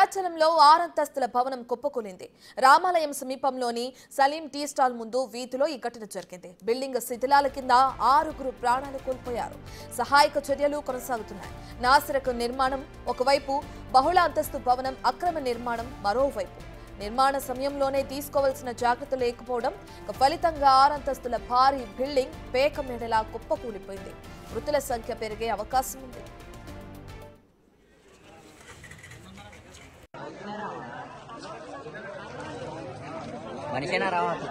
భద్రాచలంలో 6 అంతస్తుల భవనం కుప్పకూలింది. రామాలయం సమీపంలోని సలీం టీ స్టాల్ ముందు వీధిలో ఈ ఘటన జరిగింది. బిల్డింగ్ శిథిలాల కింద 6 ప్రాణాలు కోల్పోయారు. సహాయక చర్యలు కొనసాగుతున్నాయి. నాసిరకం నిర్మాణం ఒకవైపు, బహుళ అంతస్తు భవనం అక్రమ నిర్మాణం మరోవైపు. నిర్మాణ సమయంలోనే తీసుకోవాల్సిన జాగ్రత్తలు లేకపోవడం ఫలితంగా 6 అంతస్తుల భారీ బిల్డింగ్ పేక మేడలా కుప్పకూలిపోయింది. మృతుల సంఖ్య పెరిగే అవకాశం ఉంది. మనిషేనా రావాలి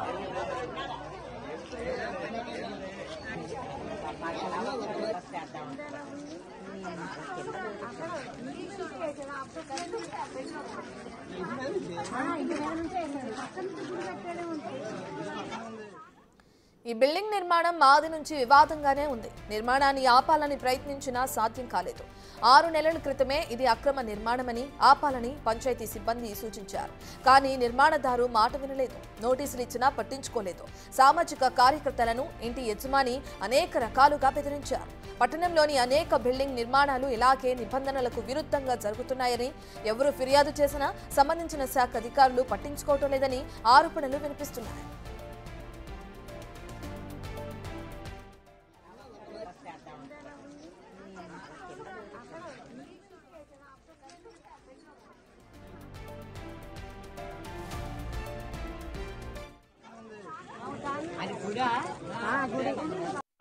ఈ బిల్డింగ్ నిర్మాణం ఆది నుంచి వివాదంగానే ఉంది. నిర్మాణాన్ని ఆపాలని ప్రయత్నించినా సాధ్యం కాలేదు. 6 నెలల క్రితమే ఇది అక్రమ నిర్మాణమని ఆపాలని పంచాయతీ సిబ్బంది సూచించారు. కానీ నిర్మాణదారు మాట వినలేదు. నోటీసులు ఇచ్చినా పట్టించుకోలేదు. సామాజిక కార్యకర్తలను ఇంటి యజమాని అనేక రకాలుగా బెదిరించారు. పట్టణంలోని అనేక బిల్డింగ్ నిర్మాణాలు ఇలాగే నిబంధనలకు విరుద్ధంగా జరుగుతున్నాయని, ఎవరు ఫిర్యాదు చేసినా సంబంధించిన శాఖ అధికారులు పట్టించుకోవటం లేదని ఆరోపణలు వినిపిస్తున్నాయి.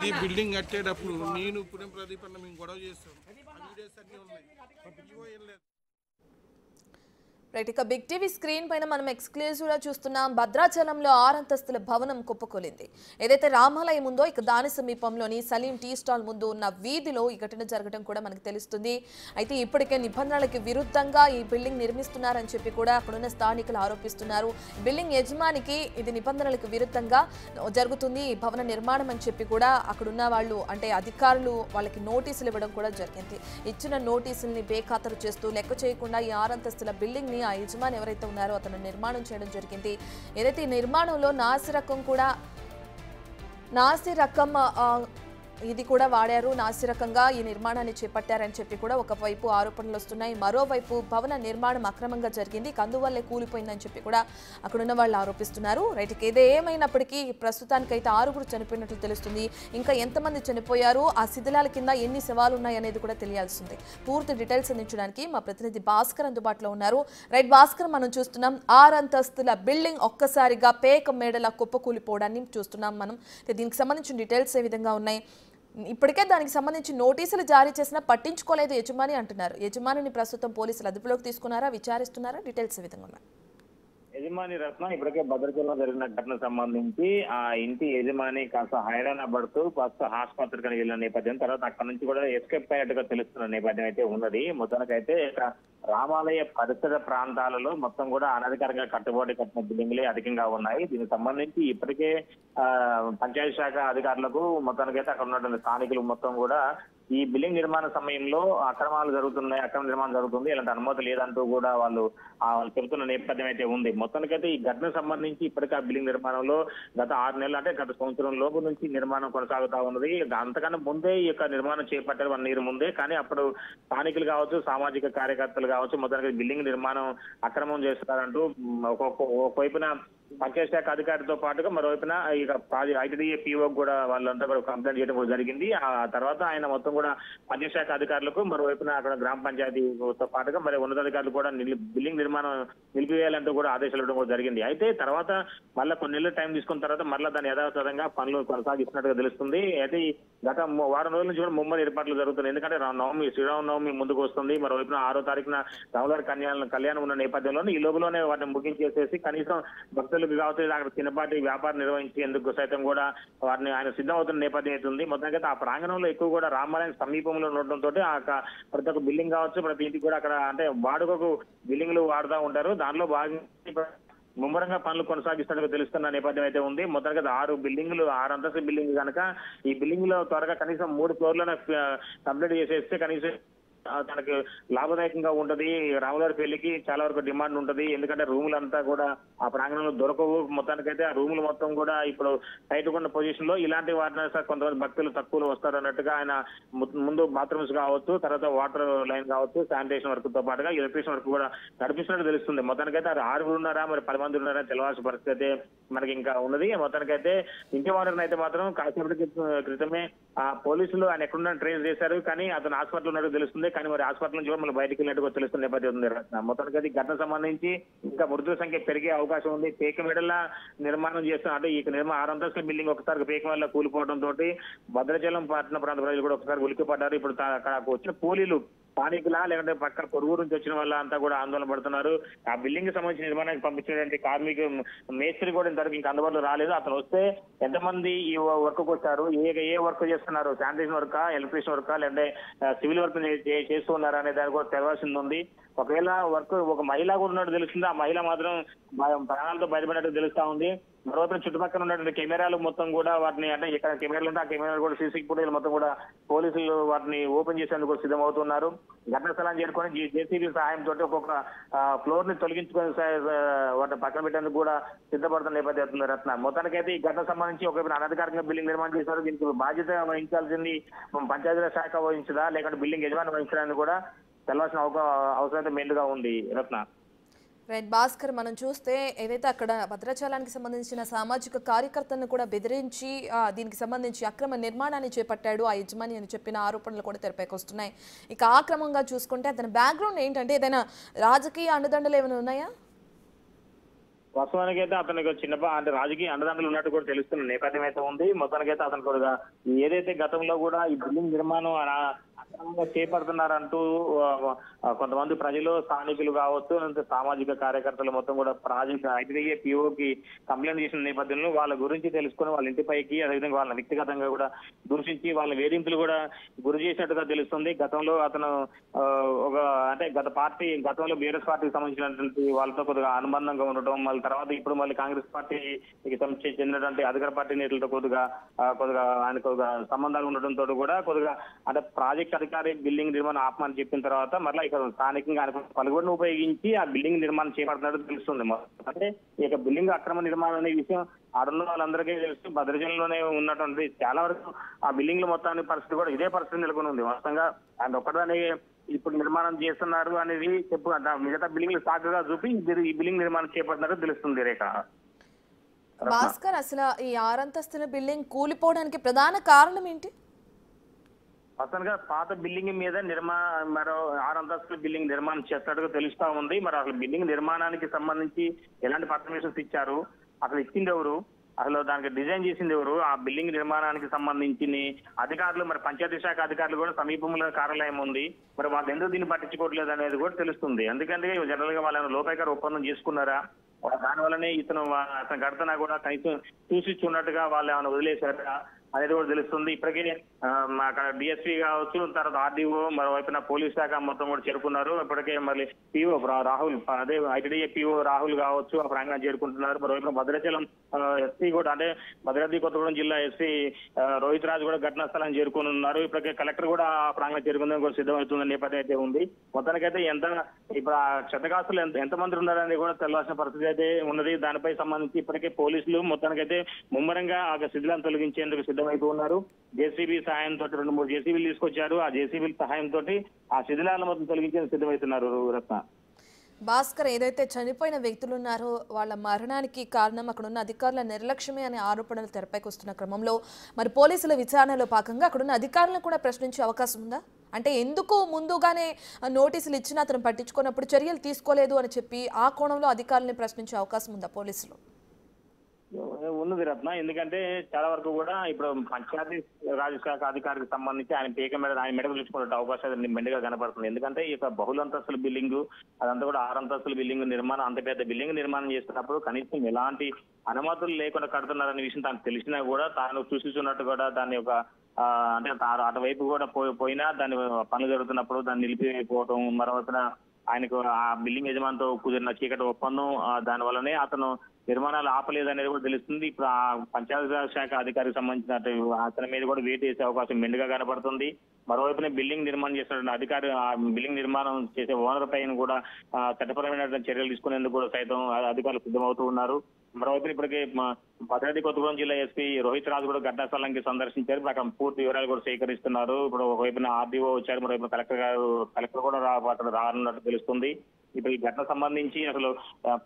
ఈ బిల్డింగ్ కట్టేటప్పుడు నేను పుణ్యం ప్రదీప్ అన్న మేము గొడవ చేస్తాం. వీడియోస్ అన్నీ ఉన్నాయి. రైట్, ఇక బిగ్ టీవీ స్క్రీన్ పైన మనం ఎక్స్క్లూజివ్ గా చూస్తున్నాం. భద్రాచలంలో 6 అంతస్తుల భవనం కుప్పకూలింది. ఏదైతే రామాలయం ఉందో ఇక దాని సమీపంలోని సలీం టీ స్టాల్ ముందు ఉన్న వీధిలో ఈ ఘటన జరగడం కూడా మనకు తెలుస్తుంది. అయితే ఇప్పటికే నిబంధనలకు విరుద్ధంగా ఈ బిల్డింగ్ నిర్మిస్తున్నారని చెప్పి కూడా అక్కడున్న స్థానికులు ఆరోపిస్తున్నారు. బిల్డింగ్ యజమానికి ఇది నిబంధనలకు విరుద్ధంగా జరుగుతుంది ఈ భవన నిర్మాణం అని చెప్పి కూడా అక్కడున్న వాళ్ళు అంటే అధికారులు వాళ్ళకి నోటీసులు ఇవ్వడం కూడా జరిగింది. ఇచ్చిన నోటీసుల్ని బేఖాతరు చేస్తూ లెక్క చేయకుండా ఈ 6 అంతస్తుల బిల్డింగ్ ఆ యజమాని ఎవరైతే ఉన్నారో అతను నిర్మాణం చేయడం జరిగింది. ఏదైతే ఈ నిర్మాణంలో నాసిరకం ఇది కూడా వాడారు. నాసిరకంగా ఈ నిర్మాణాన్ని చేపట్టారని చెప్పి కూడా ఒకవైపు ఆరోపణలు వస్తున్నాయి. మరోవైపు భవన నిర్మాణం అక్రమంగా జరిగింది, అందువల్లే కూలిపోయిందని చెప్పి కూడా అక్కడున్న వాళ్ళు ఆరోపిస్తున్నారు. రైట్, ఏదేమైనప్పటికీ ప్రస్తుతానికైతే 6 చనిపోయినట్లు తెలుస్తుంది. ఇంకా ఎంతమంది చనిపోయారు, ఆ శిథిలాల కింద ఎన్ని శవాలు ఉన్నాయి అనేది కూడా తెలియాల్సింది. పూర్తి డీటెయిల్స్ అందించడానికి మా ప్రతినిధి భాస్కర్ అందుబాటులో ఉన్నారు. రైట్ భాస్కర్, మనం చూస్తున్నాం 6 అంతస్తుల బిల్డింగ్ ఒక్కసారిగా పేక మేడల కుప్పకూలిపోవడాన్ని చూస్తున్నాం మనం. దీనికి సంబంధించిన డీటెయిల్స్ ఏ విధంగా ఉన్నాయి? ఇప్పటికే దానికి సంబంధించి నోటీసులు జారీ చేసినా పట్టించుకోలేదు యజమాని అంటున్నారు. యజమానిని ప్రస్తుతం పోలీసులు అదుపులోకి తీసుకున్నారా, విచారిస్తున్నారా? డీటెయిల్స్ ఏ విధంగా ఉన్నాయి? యజమాని రత్న ఇప్పటికే భద్రాచలంలో జరిగిన ఘటనకు సంబంధించి ఆ ఇంటి యజమాని కాస్త హైరాణ పడుతూ కాస్త ఆసుపత్రికి వెళ్ళిన నేపథ్యం, తర్వాత అక్కడ నుంచి కూడా ఎస్కేప్ అయినట్టుగా తెలుస్తున్న నేపథ్యం అయితే ఉన్నది. మొత్తానికైతే రామాలయ పరిసర ప్రాంతాలలో మొత్తం కూడా అనధికారికంగా కట్టుబడి కట్టిన బిల్డింగ్లే అధికంగా ఉన్నాయి. దీనికి సంబంధించి ఇప్పటికే పంచాయతీ శాఖ అధికారులకు మొత్తానికైతే అక్కడ ఉన్నటువంటి స్థానికులు మొత్తం కూడా ఈ బిల్డింగ్ నిర్మాణ సమయంలో అక్రమ నిర్మాణం జరుగుతుంది, ఇలాంటి అనుమతి లేదంటూ కూడా వాళ్ళు చెబుతున్న నేపథ్యం అయితే ఉంది. మొత్తానికైతే ఈ ఘటనకు సంబంధించి ఇప్పటికే ఆ బిల్డింగ్ నిర్మాణంలో గత 6 నెలలు అంటే గత సంవత్సరం లోపు నుంచి నిర్మాణం కొనసాగుతా ఉన్నది. అంతకన్నా ముందే ఈ యొక్క నిర్మాణం చేపట్టారు 1 year ముందే. కానీ అప్పుడు స్థానికులు కావచ్చు, సామాజిక కార్యకర్తలు కావచ్చు, మొత్తానికి బిల్డింగ్ నిర్మాణం అక్రమం చేస్తున్నారంటూ ఒకవైపున పంచాయతీ శాఖ అధికారితో పాటుగా మరోవైపున ఇక ఐటీడీఏ పీఓ కూడా వాళ్ళంతా కూడా కంప్లైంట్ చేయడం కూడా జరిగింది. ఆ తర్వాత ఆయన మొత్తం కూడా పంచాయతీ శాఖ అధికారులకు మరోవైపున అక్కడ గ్రామ పంచాయతీతో పాటుగా మరి ఉన్నతాధికారులు కూడా బిల్డింగ్ నిర్మాణం నిలిపివేయాలంటూ కూడా ఆదేశాలు ఇవ్వడం కూడా జరిగింది. అయితే తర్వాత మళ్ళీ కొన్ని నెలలు టైం తీసుకున్న తర్వాత మళ్ళీ దాన్ని యథాతథంగా పనులు కొనసాగిస్తున్నట్టుగా తెలుస్తుంది. అయితే గత వారం రోజుల నుంచి కూడా ముమ్మడి ఏర్పాట్లు జరుగుతున్నాయి. ఎందుకంటే శ్రీరామనవమి ముందుకు వస్తుంది. మరోవైపున 6వ తారీఖున రాములవారి కళ్యాణం ఉన్న నేపథ్యంలోనే ఈ లోపులోనే వాటిని ముగించేసేసి కనీసం భక్తులకు కావచ్చు అక్కడ చిన్నపాటి వ్యాపారం నిర్వహించేందుకు సైతం కూడా వారిని ఆయన సిద్ధమవుతున్న నేపథ్యం అవుతుంది. మొత్తానికి ఆ ప్రాంగణంలో ఎక్కువ కూడా రామాలయం సమీపంలో ఉండటంతో ప్రతి ఒక్క బిల్డింగ్ కావచ్చు, ప్రతి ఇంటికి కూడా అక్కడ అంటే వాడుకకు బిల్డింగ్లు వాడుతూ ఉంటారు. దానిలో భాగంగా ముమ్మరంగా పనులు కొనసాగిస్తున్నట్టుగా తెలుస్తున్న నేపథ్యం అయితే ఉంది. మొత్తానికి 6 అంతస్తు బిల్డింగ్ కనుక ఈ బిల్డింగ్ లో త్వరగా కనీసం 3 ఫ్లోర్లను కంప్లీట్ చేసేస్తే కనీసం తనకు లాభదాయకంగా ఉంటది. రాములవారి పెళ్లికి చాలా వరకు డిమాండ్ ఉంటది. ఎందుకంటే రూములంతా కూడా ఆ ప్రాంగణంలో దొరకవు. మొత్తానికైతే ఆ రూములు మొత్తం కూడా ఇప్పుడు టైట్ ఉన్న పొజిషన్ లో ఇలాంటి వాటిని కొంతమంది భక్తులు తక్కువలో వస్తారు అన్నట్టుగా ఆయన ముందు బాత్రూమ్స్ కావచ్చు, తర్వాత వాటర్ లైన్ కావచ్చు, శానిటేషన్ వర్క్ తో పాటుగా ఎలక్ట్రీషియన్ వర్క్ కూడా నడిపిస్తున్నట్టు తెలుస్తుంది. మొత్తానికైతే 6 ఉన్నారా మరి 10 మంది ఉన్నారా తెలవాల్సిన పరిస్థితి అయితే మనకి ఇంకా ఉన్నది. మొత్తానికైతే ఇంటి వారిని అయితే మాత్రం కాసేపటి క్రితమే ఆ పోలీసులు ఆయన ఎక్కడున్నా ట్రేస్ చేశారు. కానీ అతను హాస్పిటల్ ఉన్నట్టు తెలుస్తుంది. కానీ మరి హాస్పిటల్ నుంచి కూడా మళ్ళీ బయటకు వెళ్ళినట్టుగా తెలుస్తున్న నేపథ్యం ఉంది. మొత్తానికైతే ఘటన సంబంధించి ఇంకా మృతుల సంఖ్య పెరిగే అవకాశం ఉంది. పేక మెడల నిర్మాణం చేస్తున్న అంటే ఈ 6 అంతస్తుల బిల్డింగ్ ఒకసారి పేక మెడల కూలిపోవడం తోటి భద్రాచలం పట్టణ ప్రాంత ప్రజలు కూడా ఒకసారి ఉలిక్కిపడ్డారు. ఇప్పుడు అక్కడ వచ్చిన కూలీలు స్థానికులా లేకుంటే పక్కన పొరుగు నుంచి వచ్చిన వాళ్ళ అంతా కూడా ఆందోళన పడుతున్నారు. ఆ బిల్డింగ్ సంబంధించిన నిర్మాణానికి పంపించినటువంటి కార్మిక మేస్త్రి కూడా ఇంతవరకు ఇంకా అందుబాటులో రాలేదు. అతను వస్తే ఎంతమంది ఈ వర్క్ వచ్చారు, ఏ వర్క్ చేస్తున్నారు, శానిటేషన్ వర్కా, ఎలక్ట్రీషియన్ వర్కా, లేదంటే సివిల్ వర్క్ చేస్తూ ఉన్నారా అనే దాని కూడా తెలవాల్సింది ఉంది. ఒకవేళ వర్క్ ఒక మహిళ కూడా ఉన్నట్టు తెలుస్తుంది. ఆ మహిళ మాత్రం ప్రాణాలతో బయటపడినట్టు తెలుస్తా ఉంది. మరోవైపు చుట్టుపక్కల ఉన్నటువంటి కెమెరాలు మొత్తం కూడా వాటిని అంటే ఇక్కడ కెమెరాలు ఉంటే ఆ కెమెరాలు కూడా సీసీ ఫుటేజ్ మొత్తం కూడా పోలీసులు వాటిని ఓపెన్ చేసేందుకు సిద్ధమవుతున్నారు. ఘటనా స్థలాన్ని చేరుకొని జేసీబీ సహాయంతో ఒక్కొక్క ఫ్లోర్ ని తొలగించుకొని వాటిని పక్కన పెట్టేందుకు కూడా సిద్ధపడుతున్న నేపథ్యం రత్న. మొత్తానికైతే ఈ ఘటన సంబంధించి ఒకవైపు అనధికారికంగా బిల్డింగ్ నిర్మాణం చేశారు. దీనికి బాధ్యత వహించాల్సింది పంచాయతీరాజ్ శాఖ వహించదా లేకుంటే బిల్డింగ్ యజమాని వహించడాన్ని కూడా తెలవాల్సిన అవసరం మెండుగా ఉంది రత్న. రైట్ భాస్కర్, మనం చూస్తే ఏదైతే అక్కడ భద్రాచలానికి సంబంధించిన సామాజిక కార్యకర్తలను కూడా బెదిరించి దీనికి సంబంధించి అక్రమ నిర్మాణాన్ని చేపట్టాడు ఆ యజమాని అని చెప్పిన ఆరోపణలు కూడా తెరపైకి వస్తున్నాయి. ఇక ఆ క్రమంగా చూసుకుంటే అతని బ్యాక్గ్రౌండ్ ఏంటంటే ఏదైనా రాజకీయ అండదండలు ఏమైనా ఉన్నాయా? వాస్తవానికి అయితే అతనికి అంటే రాజకీయ అండదండలు ఉన్నట్టు కూడా తెలుస్తున్న నేపథ్యం అయితే ఉంది. మొత్తానికైతే అతను కూడా ఏదైతే గతంలో కూడా ఈ బిల్డింగ్ నిర్మాణం అక్రమంగా చేపడుతున్నారంటూ కొంతమంది ప్రజలు, స్థానికులు కావచ్చు, సామాజిక కార్యకర్తలు మొత్తం కూడా ప్రాజెక్ట్ ఐటీడీఏ పిఓకి కంప్లైంట్ చేసిన నేపథ్యంలో వాళ్ళ గురించి తెలుసుకుని వాళ్ళ ఇంటిపైకి అదేవిధంగా వాళ్ళ వ్యక్తిగతంగా కూడా దూషించి వాళ్ళ వేధింపులు కూడా గురి చేసినట్టుగా తెలుస్తుంది. గతంలో అతను అంటే గతంలో బీఆర్ఎస్ పార్టీకి సంబంధించినటువంటి వాళ్ళతో కొద్దిగా అనుబంధంగా ఉండటం, మళ్ళీ తర్వాత ఇప్పుడు మళ్ళీ కాంగ్రెస్ పార్టీకి చెందినటువంటి అధికార పార్టీ నేతలతో కొద్దిగా ఆయన సంబంధాలు ఉండటంతో కూడా కొద్దిగా అంటే ప్రాజెక్ట్ అధికారి బిల్డింగ్ నిర్మాణం ఆపమని చెప్పిన తర్వాత మళ్ళీ ఇక్కడ స్థానికంగా పలుగురిని ఉపయోగించి ఆ బిల్డింగ్ నిర్మాణం చేపడుతున్నట్టు తెలుస్తుంది. అంటే ఇక బిల్డింగ్ అక్రమ నిర్మాణం అనే విషయం ఆడున్న వాళ్ళందరికీ తెలుసు. భద్రాచలంలోనే ఉన్నటువంటి చాలా వరకు ఆ బిల్డింగ్ల మొత్తాన్ని పరిస్థితి కూడా ఇదే పరిస్థితి నెలకొని ఉంది. వాస్తవంగా అండ్ ఒక్కదాని ఇప్పుడు నిర్మాణం చేస్తున్నారు అనేది చెప్పు మిగతా బిల్డింగ్లు సాకుగా చూపి ఈ బిల్డింగ్ నిర్మాణం చేపడుతున్నట్టు తెలుస్తుంది. రేఖ భాస్కర్, అసలు ఈ 6 అంతస్తుల బిల్డింగ్ కూలిపోవడానికి ప్రధాన కారణం ఏంటి? అసలుగా పాత బిల్డింగ్ మీద మరో 6 అంతస్తుల బిల్డింగ్ నిర్మాణం చేస్తున్నట్టుగా తెలుస్తా ఉంది. మరి అసలు బిల్డింగ్ నిర్మాణానికి సంబంధించి ఎలాంటి పర్మిషన్స్ ఇచ్చారు, అసలు ఇచ్చింది ఎవరు, అసలు దానికి డిజైన్ చేసింది ఎవరు, ఆ బిల్డింగ్ నిర్మాణానికి సంబంధించిన అధికారులు మరి పంచాయతీ శాఖ అధికారులు కూడా సమీపంలో కార్యాలయం ఉంది. మరి వాళ్ళు ఎందుకు దీన్ని పట్టించుకోవట్లేదు అనేది కూడా తెలుస్తుంది. ఎందుకంటే జనరల్ గా వాళ్ళని లోపాయకార ఒప్పందం చేసుకున్నారా, దానివల్లనే అతను కడుతున్నా కూడా కనీసం చూసి చూన్నట్టుగా వాళ్ళు ఏమైనా వదిలేశారా అనేది కూడా తెలుస్తుంది. ఇప్పటికే అక్కడ డిఎస్పీ కావచ్చు, తర్వాత ఆర్డీఓ, మరోవైపున పోలీస్ శాఖ మొత్తం కూడా చేరుకున్నారు. ఇప్పటికే మళ్ళీ పిఓ రాహుల్, అదే ఐటీడీఏ పిఓ రాహుల్ కావచ్చు ఆ ప్రాంగణం చేరుకుంటున్నారు. మరోవైపున భద్రాచలం ఎస్పీ కూడా అంటే భద్రాద్రి కొత్తగూడెం జిల్లా ఎస్పీ రోహిత్ రాజ్ కూడా ఘటనా స్థలాన్ని చేరుకుని ఉన్నారు. ఇప్పటికే కలెక్టర్ కూడా ఆ ప్రాంగణం చేరుకుందని కూడా సిద్ధమవుతుందని నేపథ్యం అయితే ఉంది. మొత్తానికైతే ఇప్పుడు ఆ క్షతగాస్తులు ఎంతమంది ఉన్నారని కూడా తెలవాల్సిన పరిస్థితి అయితే ఉన్నది. దానిపై సంబంధించి ఇప్పటికే పోలీసులు మొత్తానికైతే ముమ్మరంగా ఆ శిథిలాన్ని తొలగించేందుకు సిద్ధమైతూ ఉన్నారు. జేసీబీ సహాయంతో 2-3 జేసీబీలు తీసుకొచ్చారు. ఆ జేసీబీల సహాయంతో ఆ శిథిలాలను మొత్తం తొలగించేందుకు సిద్ధమవుతున్నారు. రత్న భాస్కర్, ఏదైతే చనిపోయిన వ్యక్తులు ఉన్నారో వాళ్ళ మరణానికి కారణం అక్కడున్న అధికారుల నిర్లక్ష్యమే అనే ఆరోపణలు తెరపైకి వస్తున్న క్రమంలో మరి పోలీసుల విచారణలో భాగంగా అక్కడున్న అధికారులను కూడా ప్రశ్నించే అవకాశం ఉందా? అంటే ఎందుకు ముందుగానే నోటీసులు ఇచ్చినా అతను పట్టించుకున్నప్పుడు చర్యలు తీసుకోలేదు అని చెప్పి ఆ కోణంలో అధికారులను ప్రశ్నించే అవకాశం ఉందా పోలీసులు? ఉన్నది రత్న. ఎందుకంటే చాలా వరకు కూడా ఇప్పుడు పంచాయతీ రాజ్ శాఖ అధికారికి సంబంధించి ఆయన మెడకు చూసుకునే అవకాశం మెండుగా కనపడుతుంది. ఎందుకంటే ఈ బహుళంతస్తుల బిల్డింగ్ అదంతా కూడా 6 అంతస్తుల బిల్డింగ్ నిర్మాణం, అంత పెద్ద బిల్డింగ్ నిర్మాణం చేస్తున్నప్పుడు కనీసం ఎలాంటి అనుమతులు లేకుండా కడుతున్నారనే విషయం తనకు తెలిసినా కూడా తాను చూస్తున్నట్టు కూడా దాన్ని ఒక అంటే అటువైపు కూడా పోయినా దాన్ని పనులు జరుగుతున్నప్పుడు దాన్ని నిలిపిపోవడం, మరోవైపున ఆయనకు ఆ బిల్డింగ్ యజమానితో కుదిరిన చీకటి ఒప్పందం దానివల్లనే అతను నిర్మాణాలు ఆపలేదు అనేది కూడా తెలుస్తుంది. ఇప్పుడు ఆ పంచాయతీరాజ్ శాఖ అధికారికి సంబంధించిన అతని మీద కూడా వేటు వేసే అవకాశం మెండుగా కనబడుతుంది. మరోవైపునే బిల్డింగ్ నిర్మాణం చేసినటువంటి అధికారి ఆ బిల్డింగ్ నిర్మాణం చేసే ఓనర్ పైన కూడా చట్టపరమైన చర్యలు తీసుకునేందుకు కూడా సైతం అధికారులు సిద్ధమవుతూ ఉన్నారు. మరోవైపు ఇప్పటికే భద్రాద్రి కొత్తగూడెం జిల్లా ఎస్పీ రోహిత్ రాజు కూడా ఘటనా స్థలానికి సందర్శించారు. అక్కడ పూర్తి వివరాలు కూడా సేకరిస్తున్నారు. ఇప్పుడు ఒకవైపున ఆర్డీఓ వచ్చారు, మరోవైపు కలెక్టర్ కూడా అక్కడ రానున్నట్టు తెలుస్తుంది. ఇప్పుడు ఈ ఘటన సంబంధించి అసలు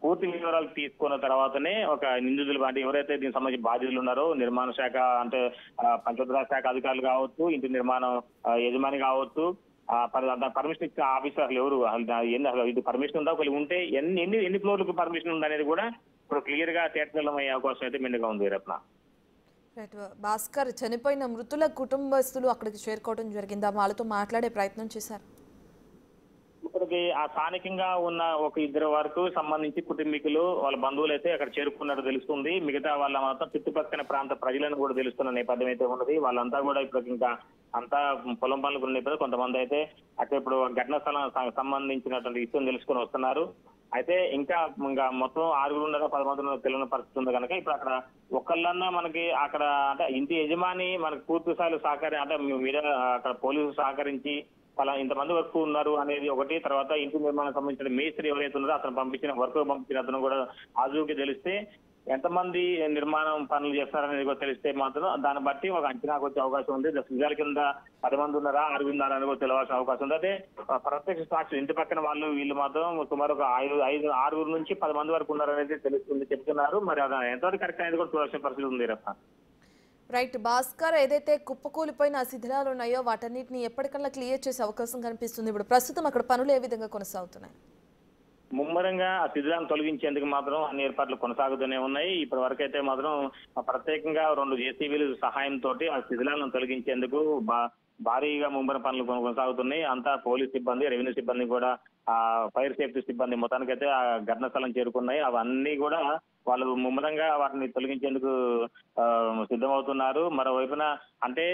పూర్తి వివరాలు తీసుకున్న తర్వాతనే ఒక నిందితులు అంటే ఎవరైతే దీనికి సంబంధించి బాధితులు ఉన్నారో నిర్మాణ శాఖ అంటే పంచాయతీరాజ్ శాఖ అధికారులు కావచ్చు, ఇంటి నిర్మాణం యజమాని కావచ్చు, పర్మిషన్ ఇచ్చిన ఆఫీసర్లు ఎవరు అసలు ఇది పర్మిషన్ ఉందా, ఒకవేళ ఉంటే ఎన్ని ఫ్లోర్లకు పర్మిషన్ ఉందా అనేది కూడా ఇప్పుడు క్లియర్ గా తేటతెల్లం అయ్యే అవకాశం అయితే మెండుగా ఉంది రత్న. భాస్కర్, చనిపోయిన మృతుల కుటుంబస్తులు అక్కడికి చేరుకోవడం జరిగిందా? వాళ్ళతో మాట్లాడే ప్రయత్నం చేశారు? ఇప్పటికి ఆ స్థానికంగా ఉన్న ఒక ఇద్దరు వరకు సంబంధించి కుటుంబీకులు వాళ్ళ బంధువులు అయితే అక్కడ చేరుకున్నట్టు తెలుస్తుంది. మిగతా వాళ్ళ మాత్రం చుట్టుపక్కల ప్రాంత ప్రజలను కూడా తెలుస్తున్న నేపథ్యం అయితే ఉన్నది. వాళ్ళంతా కూడా ఇప్పుడు ఇంకా అంతా పొలం పనులకు ఉన్న నేపథ్యం కొంతమంది అయితే అక్కడ ఇప్పుడు ఘటనా స్థలం సంబంధించినటువంటి విషయం తెలుసుకొని వస్తున్నారు. అయితే ఇంకా మొత్తం 6 ఉన్నారో 10 మంది ఉన్నారో తెలియని పరిస్థితి ఉంది కనుక ఇప్పుడు అక్కడ ఒకళ్ళన్నా మనకి అక్కడ అంటే ఇంటి యజమాని మనకు పూర్తి స్థాయిలో అంటే మీద అక్కడ పోలీసులు సహకరించి అలా ఇంతమంది వర్క్ ఉన్నారు అనేది ఒకటి. తర్వాత ఇంటి నిర్మాణం సంబంధించిన మేస్త్రి ఎవరైతే ఉన్నారో అతను పంపించిన అతను కూడా ఆజూకి తెలిస్తే ఎంతమంది నిర్మాణం పనులు చేస్తారనేది కూడా తెలిస్తే మాత్రం దాన్ని బట్టి ఒక అంచనాకు వచ్చే అవకాశం ఉంది. నిజాల కింద 10 మంది ఉన్నారా 6 ఉన్నారా అని కూడా తెలియాల్సిన అవకాశం ఉంది. అదే ప్రత్యక్ష సాక్షులు ఇంటి పక్కన వీళ్ళు మాత్రం సుమారు ఒక 6 నుంచి 10 మంది వరకు ఉన్నారనేది తెలుస్తుంది చెప్తున్నారు. మరి అది ఎంతవరకు కరెక్ట్ అనేది కూడా చూడాల్సిన పరిస్థితి ఉంది రత్న. రైట్ భాస్కర్, ఏదైతే కుప్పకూలిపోయిన శిథిలాలు ఉన్నాయో వాటన్నిటిని ఎప్పటికల్లా క్లియర్ చేసే అవకాశం కనిపిస్తుంది. ఇప్పుడు ప్రస్తుతం అక్కడ పనులు ఏ విధంగా కొనసాగుతున్నాయి? ముమ్మరంగా ఆ శిథిలాలను తొలగించేందుకు మాత్రం అన్ని ఏర్పాట్లు కొనసాగుతూనే ఉన్నాయి. ఇప్పటి వరకు అయితే మాత్రం ప్రత్యేకంగా 2 జేసీబీల సహాయంతో ఆ శిథిలాలను తొలగించేందుకు భారీగా ముమ్మర పనులు కొనసాగుతున్నాయి. అంతా పోలీస్ సిబ్బంది, రెవెన్యూ సిబ్బంది కూడా ఫైర్ సేఫ్టీ సిబ్బంది మొత్తానికైతే ఆ ఘటనా స్థలం చేరుకున్నాయి. అవన్నీ కూడా వాళ్ళు ముమ్మరంగా వాటిని తొలగించేందుకు సిద్ధమవుతున్నారు. మరోవైపున అంటే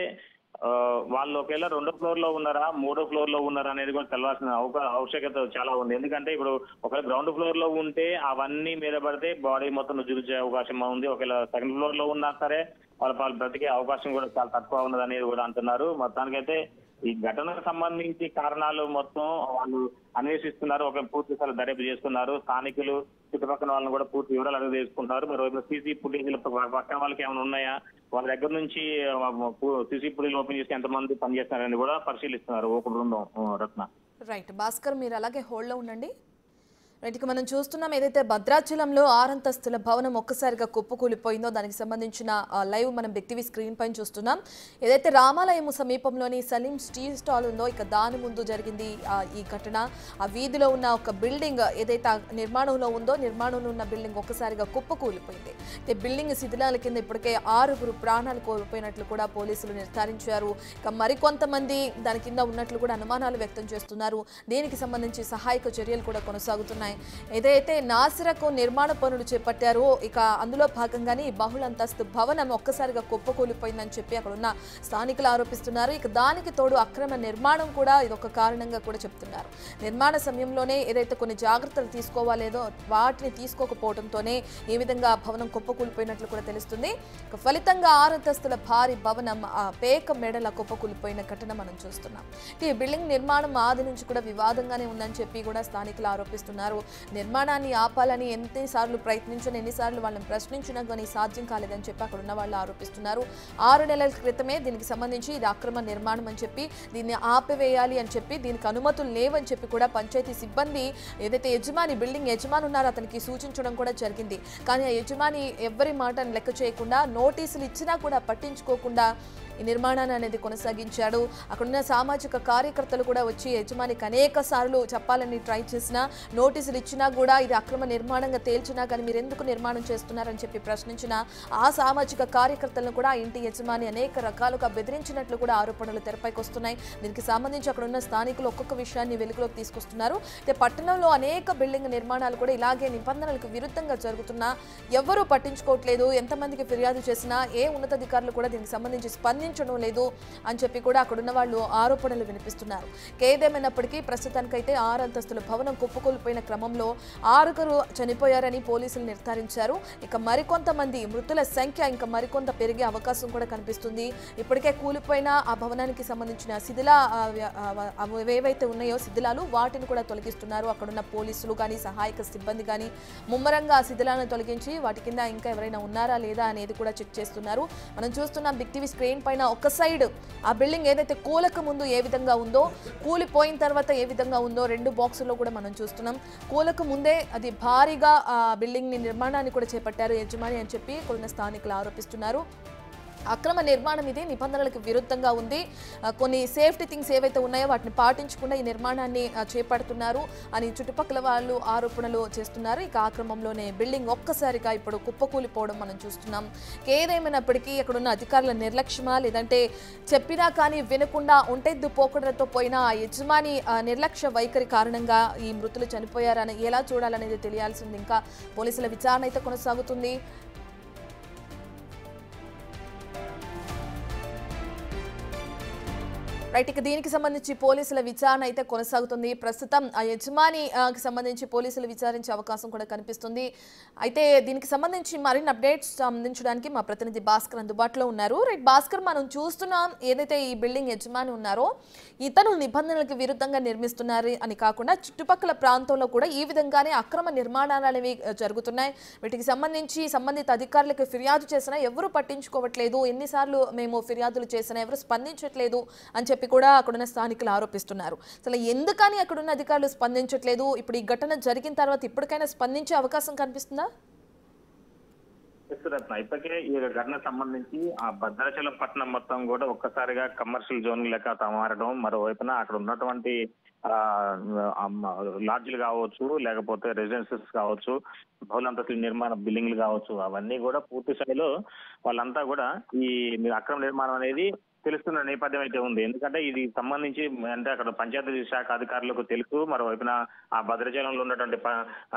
వాళ్ళు ఒకవేళ 2వ ఫ్లోర్ లో ఉన్నారా 3వ ఫ్లోర్ లో ఉన్నారా అనేది కూడా తెలవాల్సిన ఆవశ్యకత చాలా ఉంది. ఎందుకంటే ఇప్పుడు ఒకవేళ గ్రౌండ్ ఫ్లోర్ లో ఉంటే అవన్నీ మీద పడితే బాడీ మొత్తం జురిచే అవకాశం ఉంది. ఒకవేళ 2nd ఫ్లోర్ లో ఉన్నా సరే వాళ్ళు బ్రతికే అవకాశం కూడా చాలా తక్కువ ఉన్నది అనేది కూడా అంటున్నారు. మొత్తానికైతే ఈ ఘటనకు సంబంధించి కారణాలు మొత్తం వాళ్ళు అన్వేషిస్తున్నారు. ఒక పూర్తి స్థాయి దర్యాప్తు చేస్తున్నారు. స్థానికులు చుట్టుపక్కల వాళ్ళని కూడా పూర్తి వివరాలు అడిగి తెలుసుకుంటున్నారు. మరోవైపు సీసీ ఫుటేజీలు పక్కన వాళ్ళకి ఏమైనా ఉన్నాయా, వాళ్ళ దగ్గర నుంచి సీసీ ఫుటేజ్ ఓపెన్ చేసి ఎంతమంది పనిచేస్తున్నారని కూడా పరిశీలిస్తున్నారు ఒక బృందం రత్న. రైట్ భాస్కర్, మీరు అలాగే హోల్డ్లో ఉండండి. రైట్, ఇక మనం చూస్తున్నాం ఏదైతే భద్రాచలంలో 6 అంతస్తుల భవనం ఒక్కసారిగా కుప్పకూలిపోయిందో దానికి సంబంధించిన లైవ్ మనం బిగ్ టీవీ స్క్రీన్ పైన చూస్తున్నాం. ఏదైతే రామాలయం సమీపంలోని సలీం టీ స్టాల్ ఉందో ఇక దాని ముందు జరిగింది ఈ ఘటన. ఆ వీధిలో ఉన్న ఒక బిల్డింగ్ ఏదైతే నిర్మాణంలో ఉందో నిర్మాణంలో ఉన్న బిల్డింగ్ ఒక్కసారిగా కుప్పకూలిపోయింది. అయితే బిల్డింగ్ శిథిలాల కింద ఇప్పటికే 6 ప్రాణాలు కోల్పోయినట్లు కూడా పోలీసులు నిర్ధారించారు. ఇక మరికొంతమంది దాని కింద ఉన్నట్లు కూడా అనుమానాలు వ్యక్తం చేస్తున్నారు. దీనికి సంబంధించి సహాయక చర్యలు కూడా కొనసాగుతున్నాయి. ఏదైతే నాసిరకు నిర్మాణ పనులు చేపట్టారో ఇక అందులో భాగంగానే బహుళంతస్తు భవనం ఒక్కసారిగా కుప్పకూలిపోయిందని చెప్పి అక్కడ ఉన్న స్థానికులు ఆరోపిస్తున్నారు. ఇక దానికి తోడు అక్రమ నిర్మాణం కూడా ఇదొక కారణంగా కూడా చెప్తున్నారు. నిర్మాణ సమయంలోనే ఏదైతే కొన్ని జాగ్రత్తలు తీసుకోవాలేదో వాటిని తీసుకోకపోవడంతోనే ఈ విధంగా భవనం కుప్పకూలిపోయినట్లు కూడా తెలుస్తుంది. ఇక ఫలితంగా 6 అంతస్తుల భారీ భవనం పేక మెడల కుప్పకూలిపోయిన ఘటన మనం చూస్తున్నాం. ఈ బిల్డింగ్ నిర్మాణం ఆది నుంచి కూడా వివాదంగానే ఉందని చెప్పి కూడా స్థానికులు ఆరోపిస్తున్నారు. నిర్మాణాన్ని ఆపాలని ఎన్నిసార్లు ప్రయత్నించినా ఎన్నిసార్లు వాళ్ళని ప్రశ్నించినా కానీ సాధ్యం కాలేదని చెప్పి అక్కడ ఉన్న వాళ్ళు ఆరోపిస్తున్నారు. 6 నెలల క్రితమే దీనికి సంబంధించి ఇది అక్రమ నిర్మాణం అని చెప్పి దీన్ని ఆపివేయాలి అని చెప్పి దీనికి అనుమతులు లేవని చెప్పి కూడా పంచాయతీ సిబ్బంది ఏదైతే బిల్డింగ్ యజమాని ఉన్నారో అతనికి సూచించడం కూడా జరిగింది. కానీ ఆ యజమాని ఎవరి మాటను లెక్క చేయకుండా నోటీసులు ఇచ్చినా కూడా పట్టించుకోకుండా ఈ నిర్మాణాన్ని అనేది కొనసాగించాడు. అక్కడున్న సామాజిక కార్యకర్తలు కూడా వచ్చి యజమానికి అనేక సార్లు చెప్పాలని ట్రై చేసినా నోటీసులు నోటీసులు ఇచ్చినా కూడా ఇది అక్రమ నిర్మాణంగా తేల్చినా కానీ మీరు ఎందుకు నిర్మాణం చేస్తున్నారని చెప్పి ప్రశ్నించిన ఆ సామాజిక కార్యకర్తలను కూడా ఆ ఇంటి యజమాని అనేక రకాలుగా బెదిరించినట్లు కూడా ఆరోపణలు తెరపైకి వస్తున్నాయి. దీనికి సంబంధించి అక్కడ ఉన్న స్థానికులు ఒక్కొక్క విషయాన్ని వెలుగులోకి తీసుకొస్తున్నారు. అయితే పట్టణంలో అనేక బిల్డింగ్ నిర్మాణాలు కూడా ఇలాగే నిబంధనలకు విరుద్ధంగా జరుగుతున్నా ఎవరూ పట్టించుకోవట్లేదు. ఎంతమందికి ఫిర్యాదు చేసినా ఏ ఉన్నతాధికారులు కూడా దీనికి సంబంధించి స్పందించడం లేదు అని చెప్పి కూడా అక్కడున్న వాళ్ళు ఆరోపణలు వినిపిస్తున్నారు. ఏదేమైనప్పటికీ ప్రస్తుతానికైతే 6 అంతస్తుల భవనం కుప్పకూలిపోయిన క్రమంలో 6 చనిపోయారని పోలీసులు నిర్ధారించారు. ఇక మరికొంతమంది మృతుల సంఖ్య ఇంకా మరికొంత పెరిగే అవకాశం కూడా కనిపిస్తుంది. ఇప్పటికే కూలిపోయిన ఆ భవనానికి సంబంధించిన ఏవైతే ఉన్నాయో శిథిలాలు వాటిని కూడా తొలగిస్తున్నారు. అక్కడున్న పోలీసులు కానీ సహాయక సిబ్బంది కానీ ముమ్మరంగా ఆ శిథిలాలను తొలగించి వాటి కింద ఇంకా ఎవరైనా ఉన్నారా లేదా అనేది కూడా చెక్ చేస్తున్నారు. మనం చూస్తున్నాం బిగ్ టీవీ స్క్రీన్ పైన ఒక సైడ్ ఆ బిల్డింగ్ ఏదైతే కూలక ముందు ఏ విధంగా ఉందో కూలిపోయిన తర్వాత ఏ విధంగా ఉందో 2 బాక్సుల్లో కూడా మనం చూస్తున్నాం. కూలకు ముందే అది భారీగా ఆ బిల్డింగ్ నిర్మాణాన్ని కూడా చేపట్టారు యజమాని అని చెప్పి కొన్ని స్థానికులు ఆరోపిస్తున్నారు. అక్రమ నిర్మాణం ఇది నిబంధనలకు విరుద్ధంగా ఉంది. కొన్ని సేఫ్టీ థింగ్స్ ఏవైతే ఉన్నాయో వాటిని పాటించకుండా ఈ నిర్మాణాన్ని చేపడుతున్నారు అని చుట్టుపక్కల వాళ్ళు ఆరోపణలు చేస్తున్నారు. ఇక ఆ క్రమంలోనే బిల్డింగ్ ఒక్కసారిగా ఇప్పుడు కుప్పకూలిపోవడం మనం చూస్తున్నాం. ఏదేమైనప్పటికీ అక్కడున్న అధికారుల నిర్లక్ష్యమా లేదంటే చెప్పినా కానీ వినకుండా ఒంటెద్దు పోకడలతో పోయిన ఆ యజమాని నిర్లక్ష్య వైఖరి కారణంగా ఈ మృతులు చనిపోయారని ఎలా చూడాలనేది తెలియాల్సింది. ఇంకా పోలీసుల విచారణ అయితే కొనసాగుతుంది. రైట్, ఇక దీనికి సంబంధించి పోలీసుల విచారణ అయితే కొనసాగుతుంది. ప్రస్తుతం ఆ యజమానికి సంబంధించి పోలీసులు విచారించే అవకాశం కూడా కనిపిస్తుంది. అయితే దీనికి సంబంధించి మరిన్ని అప్డేట్స్ అందించడానికి మా ప్రతినిధి భాస్కర్ అందుబాటులో ఉన్నారు. రైట్ భాస్కర్, మనం చూస్తున్నాం ఏదైతే ఈ బిల్డింగ్ యజమాని ఉన్నారో ఇతను నిబంధనలకు విరుద్ధంగా నిర్మిస్తున్నారు అని కాకుండా చుట్టుపక్కల ప్రాంతంలో కూడా ఈ విధంగానే అక్రమ నిర్మాణాలు అనేవి జరుగుతున్నాయి. వీటికి సంబంధించి సంబంధిత అధికారులకు ఫిర్యాదు చేసినా ఎవరు పట్టించుకోవట్లేదు, ఎన్నిసార్లు మేము ఫిర్యాదులు చేసినా ఎవరు స్పందించట్లేదు అని చెప్పి కూడా అక్కడున్న స్థానికులు ఆరోపిస్తున్నారు. అసలు ఎందుకని అక్కడున్న అధికారులు స్పందించట్లేదు? ఇప్పుడు ఈ ఘటన జరిగిన తర్వాత ఇప్పటికైనా స్పందించే అవకాశం కనిపిస్తుందా? ఇప్పటికే ఈ ఘటన సంబంధించి ఆ భద్రాచలం పట్టణం మొత్తం కూడా ఒక్కసారిగా కమర్షియల్ జోన్ లెక్క మారడం, మరోవైపున అక్కడ ఉన్నటువంటి లాడ్జ్లు కావచ్చు, లేకపోతే రెసిడెన్సెస్ కావచ్చు, బహుళంతస్తుల నిర్మాణ బిల్డింగ్లు కావచ్చు, అవన్నీ కూడా పూర్తి స్థాయిలో వాళ్ళంతా కూడా ఈ అక్రమ నిర్మాణం అనేది తెలుస్తున్న నేపథ్యం అయితే ఉంది. ఎందుకంటే ఇది సంబంధించి అంటే అక్కడ పంచాయతీ శాఖ అధికారులకు తెలుసు, మరోవైపున ఆ భద్రాచలంలో ఉన్నటువంటి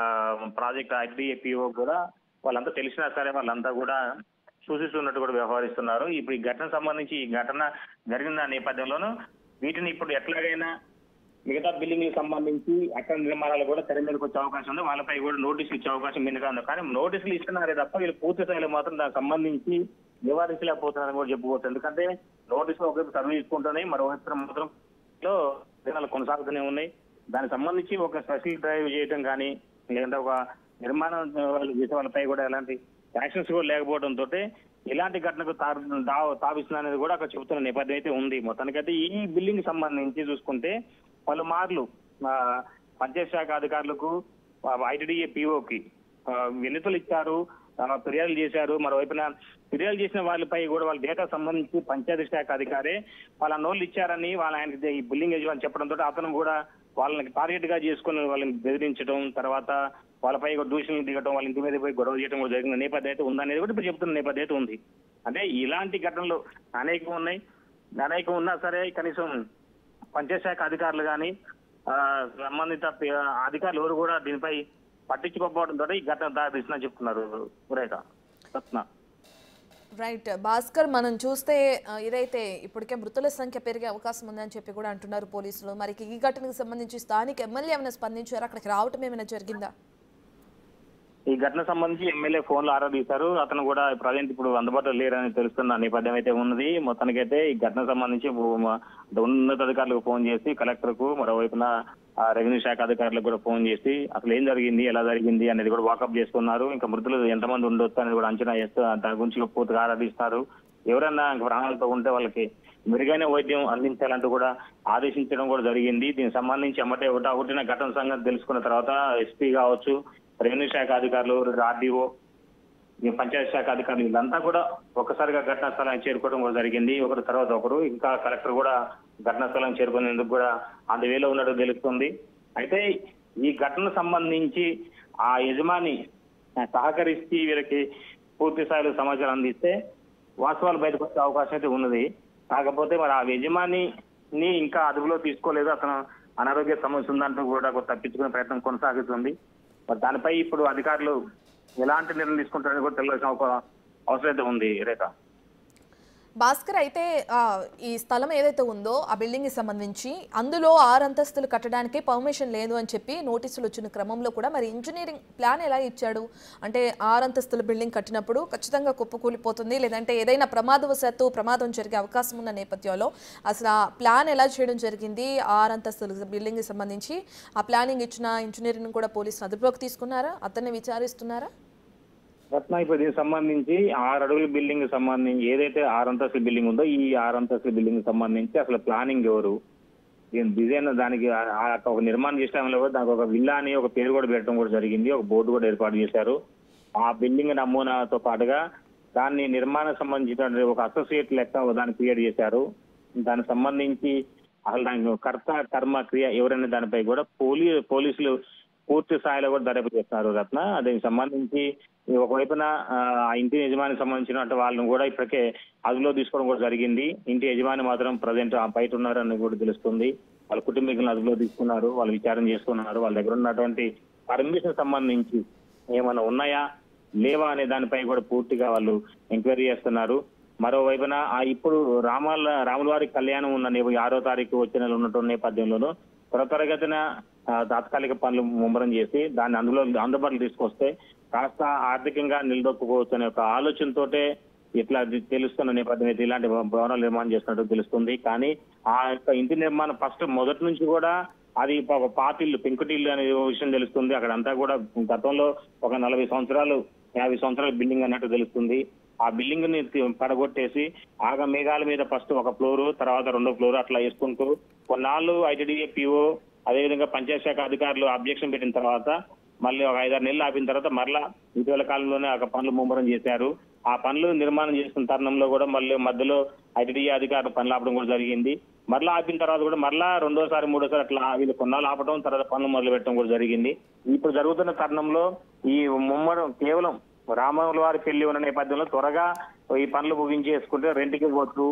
ప్రాజెక్ట్ IDPO కూడా వాళ్ళంతా తెలిసినా సరే వాళ్ళంతా కూడా సూచిస్తున్నట్టు కూడా వ్యవహరిస్తున్నారు. ఇప్పుడు ఈ ఘటన సంబంధించి ఈ ఘటన జరిగిన నేపథ్యంలోనూ వీటిని ఇప్పుడు ఎట్లాగైనా మిగతా బిల్డింగ్ సంబంధించి అక్రమ నిర్మాణాలు కూడా తెర మీదకి వచ్చే అవకాశం ఉంది. వాళ్ళపై కూడా నోటీసులు ఇచ్చే అవకాశం మిన్నగా ఉంది. కానీ నోటీసులు ఇస్తున్నారే తప్ప వీళ్ళు పూర్తి స్థాయిలో మాత్రం దానికి సంబంధించి నివారించలేకపోతున్నారని కూడా చెప్పుకోవచ్చు. ఎందుకంటే నోటీసులు ఒకవైపు సర్వే ఇచ్చుకుంటున్నాయి, మరోవైపు మాత్రం దినాలు కొనసాగుతూనే ఉన్నాయి. దానికి సంబంధించి ఒక స్పెషల్ డ్రైవ్ చేయడం కానీ లేదంటే ఒక నిర్మాణం చేసే వాళ్ళపై కూడా ఎలాంటి యాక్షన్స్ కూడా లేకపోవడంతో ఇలాంటి ఘటనకు తావిస్తున్నా అనేది కూడా అక్కడ చెబుతున్న నేపథ్యం అయితే ఉంది. మొత్తానికైతే ఈ బిల్డింగ్ సంబంధించి చూసుకుంటే పలుమార్లు పంచాయత్ శాఖ అధికారులకు IDPOకి వినతులు ఇచ్చారు, ఫిర్యాదులు చేశారు. మరోవైపున ఫిర్యాదు చేసిన వాళ్ళపై కూడా వాళ్ళ డేటా సంబంధించి పంచాయతీ శాఖ అధికారే వాళ్ళ నోళ్ళు ఇచ్చారని వాళ్ళ ఆయనకి ఈ బిల్డింగ్ యజమాని చెప్పడంతో అతను కూడా వాళ్ళని టార్గెట్ గా చేసుకుని వాళ్ళని బెదిరించడం, తర్వాత వాళ్ళపై దూషణలు దిగడం, వాళ్ళ ఇంటి మీద పోయి గొడవ చేయడం కూడా జరిగిన నేపథ్యం అయితే ఉందనేది కూడా ఇప్పుడు చెప్తున్న నేపథ్యం అయితే ఉంది. అంటే ఇలాంటి ఘటనలు అనేకం ఉన్నాయి. అనేకం ఉన్నా సరే కనీసం పంచాయత్ శాఖ అధికారులు కానీ సంబంధిత అధికారులు ఎవరు కూడా దీనిపై పట్టించుకోకపోవడంతో ఈ ఘటన దారితీస్తుందని చెప్తున్నారు. రైట్ భాస్కర్, మనం చూస్తే ఇదైతే ఇప్పటికే మృతుల సంఖ్య పెరిగే అవకాశం ఉందని చెప్పి కూడా అంటున్నారు పోలీసులు. మరి ఈ ఘటనకు సంబంధించి స్థానిక ఎమ్మెల్యే ఏమైనా స్పందించారు? అక్కడికి రావటం ఏమైనా జరిగిందా? ఈ ఘటన సంబంధించి ఎమ్మెల్యే ఫోన్లో ఆరా తీశారు. అతను కూడా ప్రజెంట్ ఇప్పుడు అందుబాటులో లేరని తెలుస్తున్న నేపథ్యం అయితే ఉన్నది. మొత్తానికైతే ఈ ఘటన సంబంధించి ఉన్నతాధికారులకు ఫోన్ చేసి కలెక్టర్కు, మరోవైపున రెవెన్యూ శాఖ అధికారులకు కూడా ఫోన్ చేసి అసలు ఏం జరిగింది, ఎలా జరిగింది అనేది కూడా వాకప్ చేసుకున్నారు. ఇంకా మృతులు ఎంతమంది ఉండొచ్చు అనేది కూడా అంచనా చేస్తూ దాని గురించి పూర్తిగా ఆరాధిస్తారు. ఎవరైనా ప్రాణాలతో ఉంటే వాళ్ళకి మెరుగైన వైద్యం అందించాలంటూ కూడా ఆదేశించడం కూడా జరిగింది. దీనికి సంబంధించి అమ్మటే ఒకటిన ఘటన సంగతి తెలుసుకున్న తర్వాత SP కావచ్చు, రెవెన్యూ శాఖ అధికారులు, RDO, పంచాయతీ శాఖ అధికారులు వీళ్ళంతా కూడా ఒక్కసారిగా ఘటనా స్థలానికి చేరుకోవడం కూడా జరిగింది. ఒకరి తర్వాత ఒకరు. ఇంకా కలెక్టర్ కూడా ఘటనా స్థలానికి చేరుకునేందుకు కూడా అందువేలో ఉన్నట్టు తెలుస్తుంది. అయితే ఈ ఘటన సంబంధించి ఆ యజమాని సహకరించి వీళ్ళకి పూర్తి స్థాయిలో సమాచారం అందిస్తే వాస్తవాలు బయటకు వచ్చే అవకాశం అయితే ఉన్నది. కాకపోతే మరి ఆ యజమానిని ఇంకా అదుపులో తీసుకోలేదు, అతను అనారోగ్య సమస్య ఉందంటూ కూడా తప్పించుకునే ప్రయత్నం కొనసాగుతుంది. మరి దానిపై ఇప్పుడు అధికారులు ఎలాంటి నిర్ణయం తీసుకుంటారని కూడా తెలియాల్సిన ఒక అవసరం అయితే ఉంది. రేఖ భాస్కర్, అయితే ఈ స్థలం ఏదైతే ఉందో ఆ బిల్డింగ్కి సంబంధించి అందులో 6 అంతస్తులు కట్టడానికి పర్మిషన్ లేదు అని చెప్పి నోటీసులు వచ్చిన క్రమంలో కూడా మరి ఇంజనీరింగ్ ప్లాన్ ఎలా ఇచ్చాడు? అంటే 6 అంతస్తుల బిల్డింగ్ కట్టినప్పుడు ఖచ్చితంగా కుప్పకూలిపోతుంది, లేదంటే ఏదైనా ప్రమాదం జరిగే అవకాశం ఉన్న నేపథ్యంలో అసలు ఆ ప్లాన్ ఎలా చేయడం జరిగింది? 6 అంతస్తుల బిల్డింగ్కి సంబంధించి ఆ ప్లానింగ్ ఇచ్చిన ఇంజనీరింగ్ కూడా పోలీసులు అదుపులోకి తీసుకున్నారా? అతన్ని విచారిస్తున్నారా? రత్న, ఇప్పుడు దీనికి సంబంధించి 6 అడుగుల బిల్డింగ్ సంబంధించి ఏదైతే 6 అంతస్తుల బిల్డింగ్ ఉందో ఈ 6 అంతస్తుల బిల్డింగ్ సంబంధించి అసలు ప్లానింగ్ ఎవరు, దీని డిజైన్, దానికి ఒక నిర్మాణం చేసే కూడా దానికి ఒక విల్లా అని ఒక పేరు కూడా పెట్టడం కూడా జరిగింది, ఒక బోర్డు కూడా ఏర్పాటు చేశారు. ఆ బిల్డింగ్ నమూనాతో పాటుగా దాన్ని నిర్మాణం సంబంధించిన ఒక అసోసియేట్ లెక్క దాన్ని క్రియేట్ చేశారు. దానికి సంబంధించి అసలు దానికి కర్త కర్మ క్రియ ఎవరైనా దానిపై కూడా పోలీసులు పూర్తి స్థాయిలో కూడా దర్యాప్తు చేస్తున్నారు. రత్న, దీనికి సంబంధించి ఒకవైపున ఆ ఇంటి యజమానికి సంబంధించిన వాళ్ళని కూడా ఇప్పటికే అదుపులో తీసుకోవడం కూడా జరిగింది. ఇంటి యజమాని మాత్రం ప్రజెంట్ బయట ఉన్నారని కూడా తెలుస్తుంది. వాళ్ళ కుటుంబీకులను అదుపులో తీసుకున్నారు, వాళ్ళు విచారణ చేస్తున్నారు. వాళ్ళ దగ్గర ఉన్నటువంటి పర్మిషన్ సంబంధించి ఏమైనా ఉన్నాయా లేవా అనే దానిపై కూడా పూర్తిగా వాళ్ళు ఎంక్వైరీ చేస్తున్నారు. మరోవైపున ఇప్పుడు రాములవారి కళ్యాణం ఉన్న 6వ తారీఖు వచ్చే నెల ఉన్నటువంటి నేపథ్యంలోనూ త్వరగతిన తాత్కాలిక పనులు ముమ్మరం చేసి దాన్ని అందుబాటులో తీసుకొస్తే కాస్త ఆర్థికంగా నిలదొక్కుకోవచ్చు అనే ఒక ఆలోచనతోటే ఇట్లా తెలుస్తున్న నేపథ్యం అయితే ఇలాంటి భవనాలు నిర్మాణం చేస్తున్నట్టు తెలుస్తుంది. కానీ ఆ యొక్క ఇంటి నిర్మాణం మొదటి నుంచి కూడా అది ఒక పాతిల్లు పెంకుటిల్లు అనే విషయం తెలుస్తుంది. అక్కడంతా కూడా గతంలో ఒక 40 సంవత్సరాలు 50 సంవత్సరాల బిల్డింగ్ అన్నట్టు తెలుస్తుంది. ఆ బిల్డింగ్ ని పడగొట్టేసి మేఘాల మీద ఫస్ట్ ఒక ఫ్లోరు, తర్వాత 2వ ఫ్లోర్ అట్లా వేసుకుంటూ కొన్నాళ్ళు ఐటీడీఏ పీఓ అదేవిధంగా పంచాయత్ శాఖ అధికారులు అబ్జెక్షన్ పెట్టిన తర్వాత మళ్ళీ ఒక 5-6 నెలలు ఆపిన తర్వాత మరలా ఇటీవల కాలంలోనే ఆ పనులు ముమ్మరం చేశారు. ఆ పనులు నిర్మాణం చేస్తున్న తరుణంలో కూడా మళ్ళీ మధ్యలో ఐటీడీఏ అధికారులు పనులు ఆపడం కూడా జరిగింది. మరలా ఆపిన తర్వాత కూడా మరలా 2వసారి 3వసారి అట్లా వీళ్ళు కొన్నాళ్ళు ఆపడం, తర్వాత పనులు మొదలు పెట్టడం కూడా జరిగింది. ఇప్పుడు జరుగుతున్న తరుణంలో ఈ ముమ్మరం కేవలం రాముల వారి పెళ్లి ఉన్న నేపథ్యంలో త్వరగా ఈ పనులు ముగించేసుకుంటే రెంట్కి పోతూ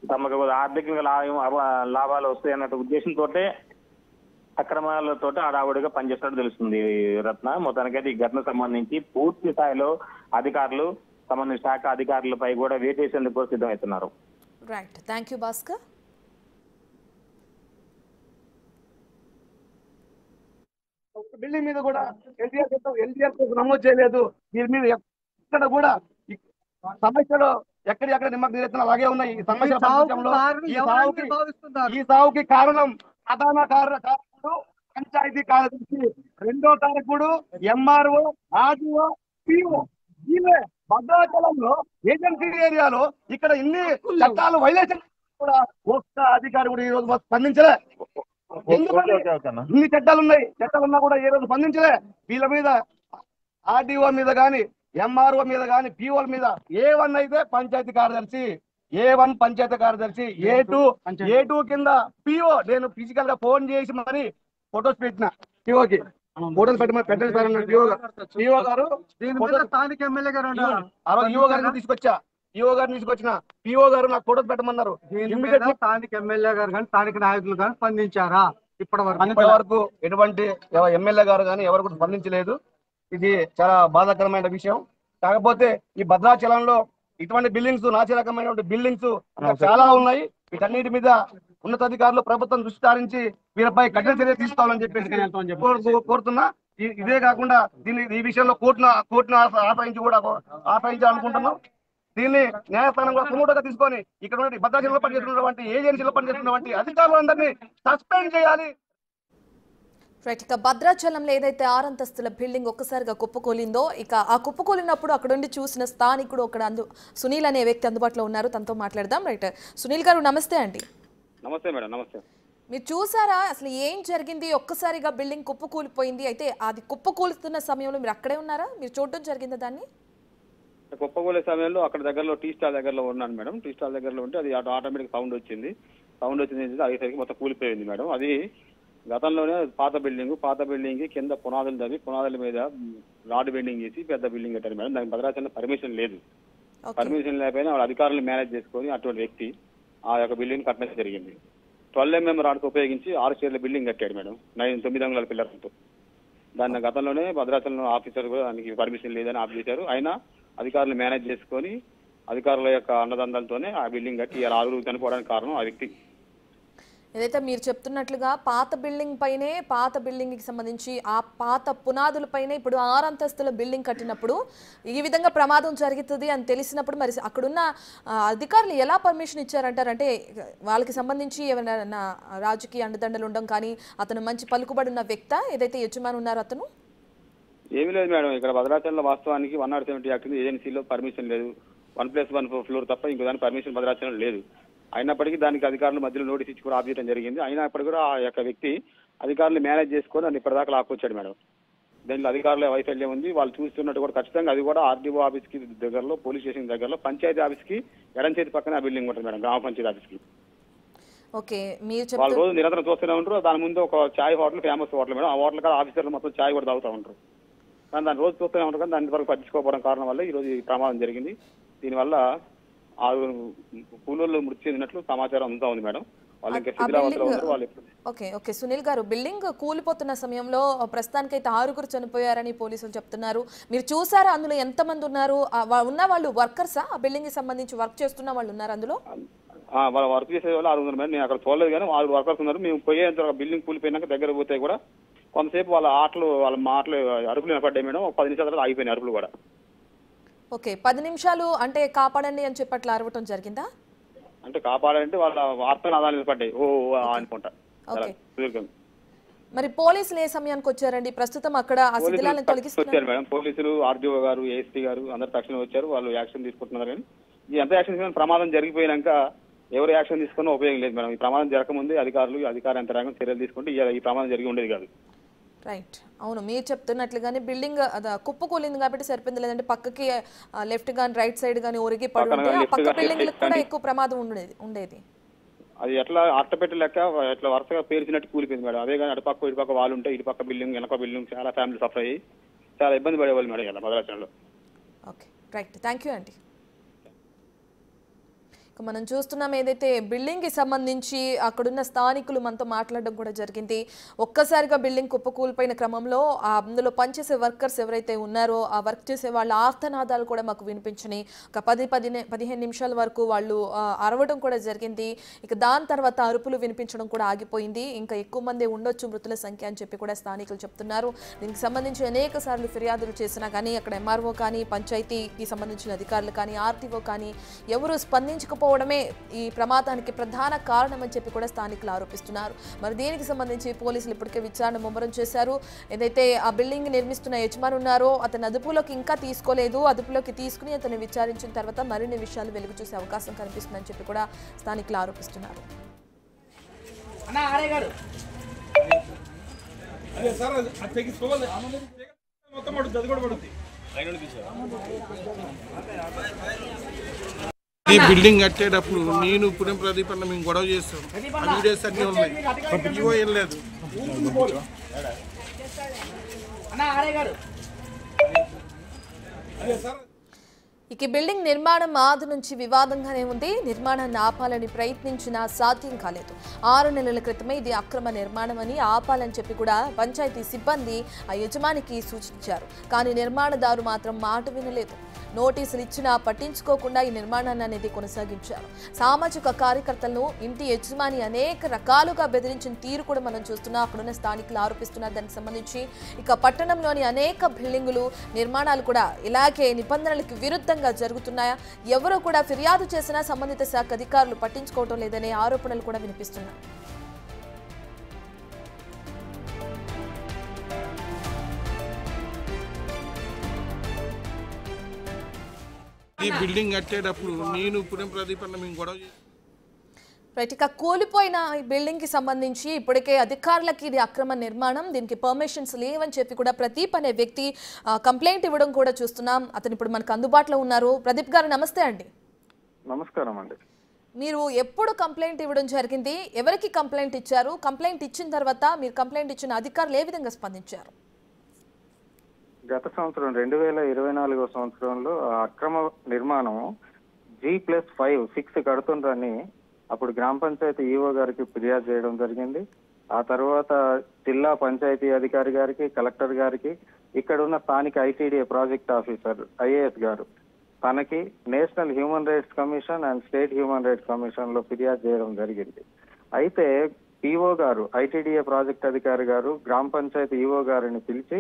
తమకు ఆర్థికంగా లాభాలు వస్తాయి అన్న ఉద్దేశంతో అక్రమాలతో ఆడావుడిగా పనిచేస్తున్నట్టు తెలుస్తుంది. రత్న, మొత్తానికైతే ఈ ఘటన సంబంధించి పూర్తి స్థాయిలో అధికారులు సంబంధించిన శాఖ అధికారులపై కూడా వేటేసేందుకు కూడా సిద్ధమవుతున్నారు. Right, thank you Bhaskar. Building మీద కూడా ఎన్టీఆర్ నమోదు చేయలేదు. దీని మీద ఎక్కడ కూడా సమస్యలు ఎక్కడెక్కడ నిమ్మకం అలాగే ఉన్నాయి. ఈ సమస్య ఈ సావుకి కారణం ప్రధాన కారణకుడు పంచాయతీ కార్యదర్శి, 2వ తారీఖుడు ఎంఆర్ఓ, ఆర్డీఓ, పిఓ. వీళ్ళే భద్రాచలంలో ఏజెన్సీ ఏరియాలో ఇక్కడ ఇన్ని చట్టాలు వైలేషన్ కూడా ఒక్క అధికారి కూడా ఈ రోజు స్పందించలే. ఇన్ని చట్టాలున్నా కూడా ఏ రోజు స్పందించలే. వీళ్ళ మీద ఆర్డీఓ మీద గాని ఎంఆర్ఓ మీద గాని పిఓల మీద A1 అయితే పంచాయతీ కార్యదర్శి, A1 పంచాయతీ కార్యదర్శి, A2 కింద పిఓ. నేను ఫిజికల్ గా ఫోన్ చేసి మరి ఫొటోస్ పెట్టిన పిఓకి, ఫోటోలు పెట్టండి సార్ అన్న పిఓ గారు. స్థానిక ఎమ్మెల్యే గారు ఈఓ గారిని తీసుకొచ్చిన పిఓ గారు నాకు ఫోటోస్ పెట్టమన్నారు. స్థానిక ఎమ్మెల్యే గారు కానీ స్థానిక నాయకులు కానీ స్పందించారా? ఇప్పటి వరకు ఎటువంటి ఎమ్మెల్యే గారు కానీ ఎవరు కూడా స్పందించలేదు. ఇది చాలా బాధాకరమైన విషయం. కాకపోతే ఈ భద్రాచలంలో ఇటువంటి బిల్డింగ్స్, నాసి రకమైనటువంటి బిల్డింగ్స్ చాలా ఉన్నాయి. వీటన్నిటి మీద ఉన్నతాధికారులు ప్రభుత్వం దృష్టి సారించి వీరిపై కఠిన చర్య తీసుకోవాలని చెప్పేసి కోరుతున్నా. ఇదే కాకుండా ఈ విషయంలో కోర్టును ఆశ్రయించాలనుకుంటున్నాం. దీన్ని న్యాయస్థానం కూడా సుమోటోగా తీసుకొని ఇక్కడ భద్రాచలంలో పనిచేస్తున్నటువంటి ఏజెన్సీలో పనిచేస్తున్నటువంటి అధికారులందరినీ సస్పెండ్ చేయాలి. రైట్, ఇక భద్రాచలంలో ఏదైతే 6 అంతస్తుల బిల్డింగ్ ఒక్కసారిగా కుప్పకూలిందో, ఇక ఆ కుప్పకూలినప్పుడు అక్కడ ఉండి చూసిన స్థానికుడు సునీల్ అనే వ్యక్తి అందుబాటులో ఉన్నారు, తనతో మాట్లాడదాం. రైట్, సునీల్ గారు నమస్తే అండి. నమస్తే మేడం. నమస్తే. మీరు చూసారా అసలు ఏం జరిగింది? ఒక్కసారిగా బిల్డింగ్ కుప్పకూలిపోయింది. అయితే అది కుప్పకూలుతున్న సమయంలో మీరు అక్కడే ఉన్నారా? మీరు చూడడం జరిగిందా దాన్ని? కుప్పకూలే సమయంలో అక్కడ దగ్గరలో టీ స్టాల్ దగ్గరలో ఉన్నాను మేడం. టీ స్టాల్ దగ్గరలో ఉంటే అది ఆటోమేటిక్ సౌండ్ వచ్చింది. అయ్యేసరికి మొత్తం కూలిపోయింది మేడం. అది గతంలోనే పాత బిల్డింగ్ కి కింద పునాదులు తవ్వి పునాదుల మీద రాడ్ బెండింగ్ చేసి పెద్ద బిల్డింగ్ కట్టారు మేడం. దానికి భద్రాచలంలో పర్మిషన్ లేదు. పర్మిషన్ లేకపోయినా వాళ్ళ అధికారులు మేనేజ్ చేసుకొని అటువంటి వ్యక్తి ఆ యొక్క బిల్డింగ్ కట్టడం జరిగింది. 12 mm రాడ్స్ ఉపయోగించి 6 చైర్ల బిల్డింగ్ కట్టాడు మేడం, 9 అంగుళాల పిల్లర్లతో. దాన్ని గతంలోనే భద్రాచలం ఆఫీసర్ కూడా దానికి పర్మిషన్ లేదని ఆఫ్ చేశారు. అయినా అధికారులు మేనేజ్ చేసుకొని అధికారుల యొక్క అండదండలతోనే ఆ బిల్డింగ్ కట్టి 6 చనిపోవడానికి కారణం ఆ వ్యక్తి. ఏదైతే మీరు చెప్తున్నట్లుగా పాత బిల్డింగ్కి సంబంధించి ఆ పాత పునాదులపైనే ఇప్పుడు 6 అంతస్తుల బిల్డింగ్ కట్టినప్పుడు ఈ విధంగా ప్రమాదం జరుగుతుంది అని తెలిసినప్పుడు మరి అక్కడున్న అధికారులు ఎలా పర్మిషన్ ఇచ్చారంటారు? అంటే వాళ్ళకి సంబంధించి ఏమైనా రాజకీయ అండదండలు ఉండడం కానీ అతను మంచి పలుకుబడి ఉన్న వ్యక్తి ఏదైతే యజమాని ఉన్నారో అతను? ఏమీ లేదు మేడం, ఇక్కడ భద్రాచలంలో వాస్తవానికి 170 యాక్ట్ ఏజెన్సీలో పర్మిషన్ లేదు. 1+1 ఫ్లోర్ తప్ప ఇంకో దానికి పర్మిషన్ భద్రాచలం లేదు. అయినప్పటికీ దానికి అధికారుల మధ్యలో నోటీస్ ఇచ్చి కూడా ఆఫ్ చేయడం జరిగింది. అయినప్పటికీ కూడా ఆ యొక్క వ్యక్తి అధికారులు మేనేజ్ చేసుకొని దాన్ని ఇప్పటిదాకా లాక్కొచ్చాడు మేడం. దీనిలో అధికారుల వైఫల్యం ఉంది. వాళ్ళు చూస్తున్నట్టు కూడా ఖచ్చితంగా అది కూడా ఆర్డీఓ ఆఫీస్ కి దగ్గరలో, పోలీస్ స్టేషన్ దగ్గరలో, పంచాయతీ ఆఫీస్ కి ఎడం చేతి పక్కన ఆ బిల్డింగ్ ఉంటుంది మేడం, గ్రామ పంచాయతీ ఆఫీస్ కి. వాళ్ళు రోజు నిరంతరం చూస్తూనే ఉంటారు. దాని ముందు ఒక చాయ్ హోటల్, ఫేమస్ హోటల్ మేడం. ఆ హోటల్ కాడ ఆఫీసర్లు మొత్తం చాయ్ కూడా తాగుతూ ఉంటారు. కానీ దాన్ని రోజు చూస్తూనే ఉంటారు. కానీ దాని వరకు పట్టించుకోవడం కారణం వల్ల ఈ రోజు ఈ ప్రమాదం జరిగింది. దీనివల్ల 6 కూలీలు మృతి చెందినట్లు సమాచారం అంతా ఉంది మేడం. వాళ్ళు ఇంకా శిథిలావస్థలో ఉన్నారు. ఓకే సునీల్ గారు, బిల్డింగ్ కూలిపోతున్న సమయంలో ప్రస్తుతానికైతే 6 చనిపోయారని పోలీసులు చెప్తున్నారు. మీరు చూసారా అందులో ఎంతమంది ఉన్నారు? ఉన్న వాళ్ళు వర్కర్సా? ఆ బిల్డింగ్ కి సంబంధించి వర్క్ చేస్తున్న వాళ్ళు ఉన్నారు అందులో? వాళ్ళు వర్క్ చేసే వాళ్ళు 6 ఉన్నారు మేడం. నేను అక్కడ చూడలేదు కానీ 6 వర్కర్స్ ఉన్నారు. మేము పోయేంత బిల్డింగ్ కూలిపోయినాక దగ్గర పోతే కూడా కొంతసేపు వాళ్ళ మాటలు అరుపులు వినపడ్డాయి మేడం. 10 నిమిషాల తర్వాత ఆగిపోయినాయి అరుపులు కూడా. ఓకే, 10 నిమిషాలు అంటే కాపాడండి అని చెప్పి అట్లా అరవటం జరిగిందా? అంటే కాపాడంటే వాళ్ళ ఆత్మనాదాలు నిలబడ్డాయి ఓ అనుకుంటా. మరి పోలీసులు ఏ సమయానికి వచ్చారండి? ప్రస్తుతం అక్కడ ఆ శిథిలాలను తొలగిస్తున్నారు మేడం. పోలీసులు, ఆర్డీఓ గారు, ఏఎస్పీ గారు అందరు తక్షణం వచ్చారు. వాళ్ళు యాక్షన్ తీసుకుంటున్నారు. కానీ ఈ ఎంత యాక్షన్ తీసుకున్న ప్రమాదం జరిగిపోయినాక ఎవరు యాక్షన్ తీసుకున్నా ఉపయోగం లేదు మేడం. ఈ ప్రమాదం జరగకముందే అధికార యంత్రాంగం చర్యలు తీసుకుంటే ఈ ప్రమాదం జరిగి ఉండేది కాదు. రైట్, అవును మీరు చెప్తున్నట్లుగానే బిల్డింగ్ కుప్పకూలింది కాబట్టి సరిపోయింది. లేదంటే పక్కకి లెఫ్ట్ గానీ రైట్ సైడ్ గానీ ఒరిగి పడి ఉంటే ఆ పక్క బిల్డింగ్ కూడా ఎక్కువ ప్రమాదం ఉండేది. అది ఎట్లా అట్టపెట్టి లెక్క ఎట్లా వరుసగా పేర్చినట్టు కూలిపోయింది మేడం. అదే కానీ అటుపక్క ఇటుపక్క వాళ్ళు ఉంటే ఇటుపక్క బిల్డింగ్ వెనక బిల్డింగ్ చాలా ఫ్యామిలీ సఫర్ అయ్యి చాలా ఇబ్బంది పడేవాళ్ళు మేడం ఇలా భద్రాచలంలో. ఓకే రైట్, థ్యాంక్ యూ అండి. మనం చూస్తున్నాం ఏదైతే బిల్డింగ్కి సంబంధించి అక్కడున్న స్థానికులు మనతో మాట్లాడడం కూడా జరిగింది. ఒక్కసారిగా బిల్డింగ్ కుప్పకూలిపోయిన క్రమంలో అందులో పనిచేసే వర్కర్స్ ఎవరైతే ఉన్నారో ఆ వర్క్ చేసే వాళ్ళ ఆర్తనాదాలు కూడా మాకు వినిపించినాయి. ఒక 10-15 నిమిషాల వరకు వాళ్ళు అరవడం కూడా జరిగింది. ఇక దాని తర్వాత అరుపులు వినిపించడం కూడా ఆగిపోయింది. ఇంకా ఎక్కువ మంది ఉండొచ్చు మృతుల సంఖ్య అని చెప్పి కూడా స్థానికులు చెప్తున్నారు. దీనికి సంబంధించి అనేక సార్లు ఫిర్యాదులు చేసినా కానీ అక్కడ ఎంఆర్ఓ కానీ, పంచాయతీకి సంబంధించిన అధికారులు కానీ, ఆర్టీఓ కానీ ఎవరు స్పందించకపోవడమే ఈ ప్రమాదానికి ప్రధాన కారణం అని చెప్పి కూడా స్థానికులు ఆరోపిస్తున్నారు. మరి దీనికి సంబంధించి పోలీసులు ఇప్పటికే విచారణ ముమ్మరం చేశారు. ఏదైతే ఆ బిల్డింగ్ నిర్మిస్తున్న యజమాని ఉన్నారో అతను అదుపులోకి ఇంకా తీసుకోలేదు. అదుపులోకి తీసుకుని అతను విచారించిన తర్వాత మరిన్ని విషయాలు వెలుగు చూసే అవకాశం కనిపిస్తుందని చెప్పి కూడా స్థానికులు ఆరోపిస్తున్నారు. ఈ బిల్డింగ్ కట్టేటప్పుడు నేను పుణ్యం ప్రదీప్ అన్న మేము గొడవ చేస్తాం. ఆ వీడియోస్ అన్నీ ఉన్నాయి. ఇవో ఏం లేదు. ఇక బిల్డింగ్ నిర్మాణం ఆది నుంచి వివాదంగానే ఉంది. నిర్మాణాన్ని ఆపాలని ప్రయత్నించినా సాధ్యం కాలేదు. 6 నెలల క్రితమే ఇది అక్రమ నిర్మాణం అని ఆపాలని చెప్పి కూడా పంచాయతీ సిబ్బంది ఆ యజమానికి సూచించారు. కానీ నిర్మాణదారు మాత్రం మాట వినలేదు. నోటీసులు ఇచ్చినా పట్టించుకోకుండా ఈ నిర్మాణాన్ని అనేది కొనసాగించారు. సామాజిక కార్యకర్తలను ఇంటి యజమాని అనేక రకాలుగా బెదిరించిన తీరు కూడా మనం చూస్తున్నాం. అక్కడున్న స్థానికులు ఆరోపిస్తున్నారు. దానికి సంబంధించి ఇక పట్టణంలోని అనేక బిల్డింగులు నిర్మాణాలు కూడా ఇలాగే నిబంధనలకు విరుద్ధంగా జరుగుతున్నాయా? ఎవరో కూడా ఫిర్యాదు చేసినా సంబంధిత శాఖ అధికారులు పట్టించుకోవటం లేదనే ఆరోపణలు కూడా వినిపిస్తున్నాయి. ఈ బిల్డింగ్ కట్టేటప్పుడు నేను పుణ్యం ప్రదీప్ అన్న మేము గొడవ చేస్తాం. రైట్, ఇక కూలిపోయిన ఈ బిల్డింగ్ కి సంబంధించి ఇప్పటికే అధికారులకి ఇది అక్రమ నిర్మాణం, దీనికి పర్మిషన్స్ లేవని చెప్పి కూడా ప్రదీప్ అనే వ్యక్తి కంప్లైంట్ ఇవ్వడం కూడా చూస్తున్నాం. అతను ఇప్పుడు మనకు అందుబాటులో ఉన్నారు. ప్రదీప్ గారు నమస్తే అండి. నమస్కారం అండి. మీరు ఎప్పుడు కంప్లైంట్ ఇవ్వడం జరిగింది? ఎవరికి కంప్లైంట్ ఇచ్చారు? కంప్లైంట్ ఇచ్చిన తర్వాత మీరు కంప్లైంట్ ఇచ్చిన అధికారులు ఏ విధంగా స్పందించారు? గత సంవత్సరం 2024 సంవత్సరంలో అక్రమ నిర్మాణం G+5 కడుతుండ్రని అప్పుడు గ్రామ పంచాయతీ ఈఓ గారికి ఫిర్యాదు చేయడం జరిగింది. ఆ తర్వాత జిల్లా పంచాయతీ అధికారి గారికి, కలెక్టర్ గారికి, ఇక్కడ ఉన్న స్థానిక ఐటీడీఏ ప్రాజెక్ట్ ఆఫీసర్ ఐఏఎస్ గారు తనకి national human rights commission and state human rights commission లో ఫిర్యాదు చేయడం జరిగింది. అయితే పిఓ గారు, ఐటీడీఏ ప్రాజెక్ట్ అధికారి గారు గ్రామ పంచాయతీ ఈఓ గారిని పిలిచి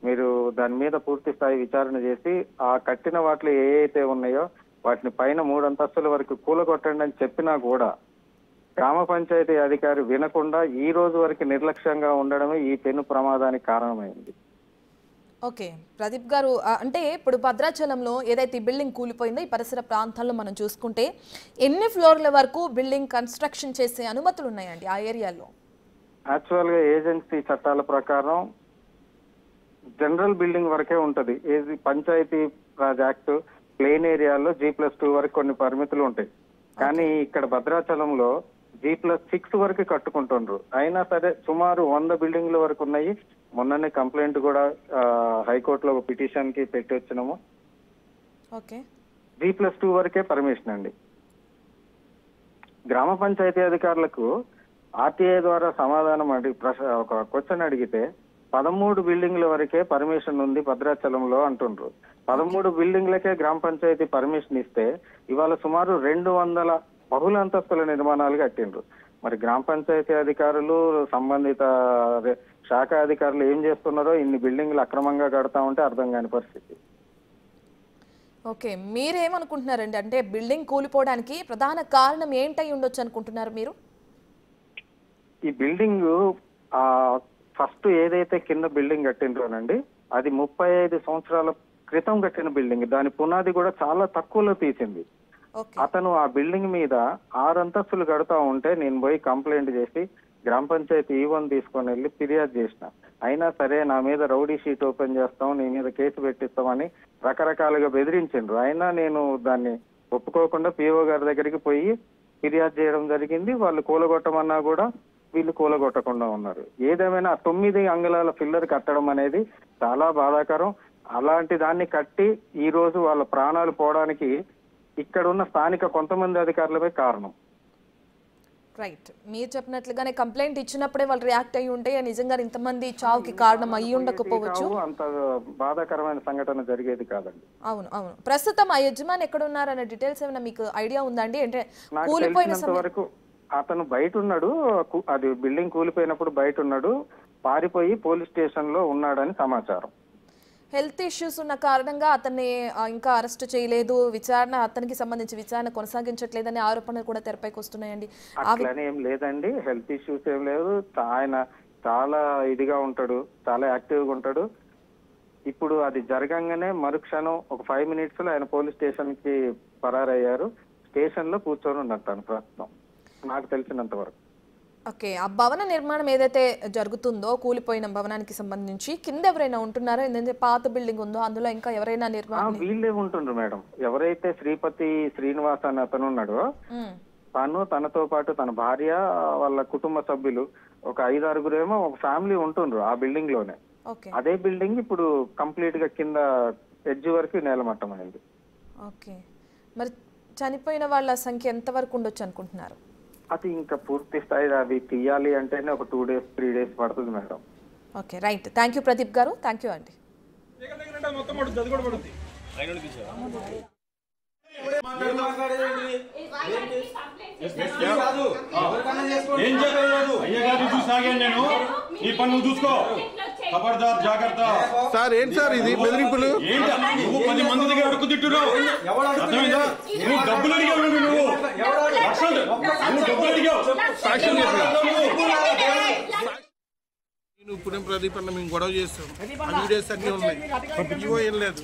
మీరు దాని మీద పూర్తి స్థాయి విచారణ చేసి ఆ కట్టిన వాటిలో ఏవైతే ఉన్నాయో వాటిని పైన 3 అంతస్తుల వరకు కూలగొట్టండి అని చెప్పినా కూడా గ్రామ పంచాయతీ అధికారి వినకుండా ఈ రోజు వరకు నిర్లక్ష్యంగా ఉండడమే ఈ పెను ప్రమాదానికి కారణమైంది. ఓకే ప్రదీప్ గారు, అంటే ఇప్పుడు భద్రాచలంలో ఏదైతే బిల్డింగ్ కూలిపోయిందో ఈ పరిసర ప్రాంతాల్లో మనం చూసుకుంటే ఎన్ని ఫ్లోర్ల వరకు బిల్డింగ్ కన్స్ట్రక్షన్ చేసే అనుమతులు ఉన్నాయండి ఆ ఏరియాలో? యాక్చువల్ గా ఏజెన్సీ చట్టాల ప్రకారం జనరల్ బిల్డింగ్ వరకే ఉంటది. ఏది పంచాయతీ రాజ్ యాక్ట్ ప్లేన్ ఏరియాలో G+2 వరకు కొన్ని పరిమితులు ఉంటాయి. కానీ ఇక్కడ భద్రాచలంలో G+6 వరకు కట్టుకుంటుండ్రు. అయినా సరే సుమారు 100 బిల్డింగ్ల వరకు ఉన్నాయి. మొన్ననే కంప్లైంట్ కూడా హైకోర్టులో పిటిషన్ కి పెట్టి వచ్చినాము. G+2 వరకే పర్మిషన్ అండి. గ్రామ పంచాయతీ అధికారులకు ఆర్టీఐ ద్వారా సమాధానం ఒక క్వశ్చన్ అడిగితే 13 బిల్డింగ్ల వరకే పర్మిషన్ ఉంది భద్రాచలంలో అంటుండ్రు. 13 బిల్డింగ్లకే గ్రామ పంచాయతీ పర్మిషన్ ఇస్తే ఇవాళ సుమారు 200 బహుళ అంతస్తుల నిర్మాణాలు కట్టిండ్రు. మరి గ్రామ పంచాయతీ అధికారులు, సంబంధిత శాఖ అధికారులు ఏం చేస్తున్నారో ఇన్ని బిల్డింగ్లు అక్రమంగా కడతా ఉంటే అర్థం కాని పరిస్థితి. ఓకే, మీరేమనుకుంటున్నారండి? అంటే బిల్డింగ్ కూలిపోవడానికి ప్రధాన కారణం ఏంటై ఉండొచ్చు అనుకుంటున్నారు మీరు? ఈ బిల్డింగ్ ఫస్ట్ ఏదైతే కింద బిల్డింగ్ కట్టిండ్రోనండి అది 35 సంవత్సరాల క్రితం కట్టిన బిల్డింగ్. దాని పునాది కూడా చాలా తక్కువలో తీసింది. అతను ఆ బిల్డింగ్ మీద 6 అంతస్తులు కడతా ఉంటే నేను పోయి కంప్లైంట్ చేసి గ్రామ పంచాయతీ ఈవోని తీసుకొని వెళ్ళి ఫిర్యాదు చేసిన. అయినా సరే నా మీద రౌడీ షీట్ ఓపెన్ చేస్తాం, నీ మీద కేసు పెట్టిస్తామని రకరకాలుగా బెదిరించిండ్రు. అయినా నేను దాన్ని ఒప్పుకోకుండా పిఓ గారి దగ్గరికి పోయి ఫిర్యాదు చేయడం జరిగింది. వాళ్ళు కూలగొట్టమన్నా కూడా వీళ్ళు కూలగొట్టకుండా ఉన్నారు. ఏదేమైనా 9 అంగుళాల పిల్లర్ కట్టడం అనేది చాలా బాధాకరం. అలాంటి దాన్ని కట్టి ఈ రోజు వాళ్ళ ప్రాణాలు పోవడానికి ఇక్కడ ఉన్న స్థానిక కొంతమంది అధికారులపై కారణం. రైట్, మీరు చెప్పినట్లుగానే కంప్లైంట్ ఇచ్చినప్పుడే వాళ్ళు రియాక్ట్ అయ్యి ఉంటే నిజంగా ఇంతమంది చావుకి కారణం అయ్యి ఉండకపోవచ్చు. అంత బాధాకరమైన సంఘటన జరిగేది కాదండి. అవును అవును. ప్రస్తుతం ఆ యజమాని ఎక్కడ ఉన్నారన్న డీటెయిల్స్ ఏమైనా మీకు ఐడియా ఉందండి? అంటే కూలిపోయినంత వరకు అతను బయట ఉన్నాడు. అది బిల్డింగ్ కూలిపోయినప్పుడు బయట ఉన్నాడు. పారిపోయి పోలీస్ స్టేషన్ లో ఉన్నాడని సమాచారం. హెల్త్ ఇష్యూస్ ఉన్న కారణంగా అతన్ని ఇంకా అరెస్ట్ చేయలేదు, విచారణ అతనికి సంబంధించి విచారణ కొనసాగించట్లేదనే ఆరోపణలు కూడా తెరపైకి వస్తున్నాయండి. అట్లనే ఏం లేదండి, హెల్త్ ఇష్యూస్ ఏం లేదు. ఆయన చాలా ఇదిగా ఉంటాడు, చాలా యాక్టివ్గా ఉంటాడు. ఇప్పుడు అది జరగంగానే మరుక్షణం ఒక 5 minutes లో ఆయన పోలీస్ స్టేషన్ కి పరారయ్యారు. స్టేషన్ లో కూర్చొని ఉన్నారు తను ప్రస్తుతం నాకు తెలిసినంత వరకు. ఓకే, ఆ భవన నిర్మాణం ఏదైతే జరుగుతుందో కూలిపోయిన భవనానికి సంబంధించి కింద ఎవరైనా ఉంటున్నారో? ఏంటంటే పాత బిల్డింగ్ ఉందో అందులో ఇంకా ఎవరైనా నిర్మాణం? వీళ్ళే ఉంటుండ్రు మేడం. ఎవరైతే శ్రీపతి శ్రీనివాస్ అని అతను ఉన్నాడో తను, తనతో పాటు తన భార్య, వాళ్ళ కుటుంబ సభ్యులు ఒక 5-6 ఏమో ఒక ఫ్యామిలీ ఉంటుండ్రు ఆ బిల్డింగ్ లోనే. అదే బిల్డింగ్ ఇప్పుడు కంప్లీట్ గా కింద ఎడ్జ్ వరకు నేలమట్టం అయింది. ఓకే, మరి చనిపోయిన వాళ్ళ సంఖ్య ఎంత వరకు ఉండొచ్చు అనుకుంటున్నారు? అది ఇంకా పూర్తి స్థాయి అది తీయాలి అంటేనే ఒక 2 days 3 days పడుతుంది madam. Okay right, thank you Pradeep గారు, థ్యాంక్ యూ అండి. సార్ ఏంటి సార్ ఇది బెదిరింపులు? నువ్వు 10 మంది దగ్గర అడుగు తిట్టున్నావు, అర్థమైందా? నువ్వు డబ్బులు అడిగావు, నువ్వు డబ్బులు అడిగావు. నేను పుణ్యం ప్రదీప్ అన్న మేము గొడవ చేస్తాం. ఆ వీడియోస్ అన్ని ఉన్నాయి. ఏం లేదు.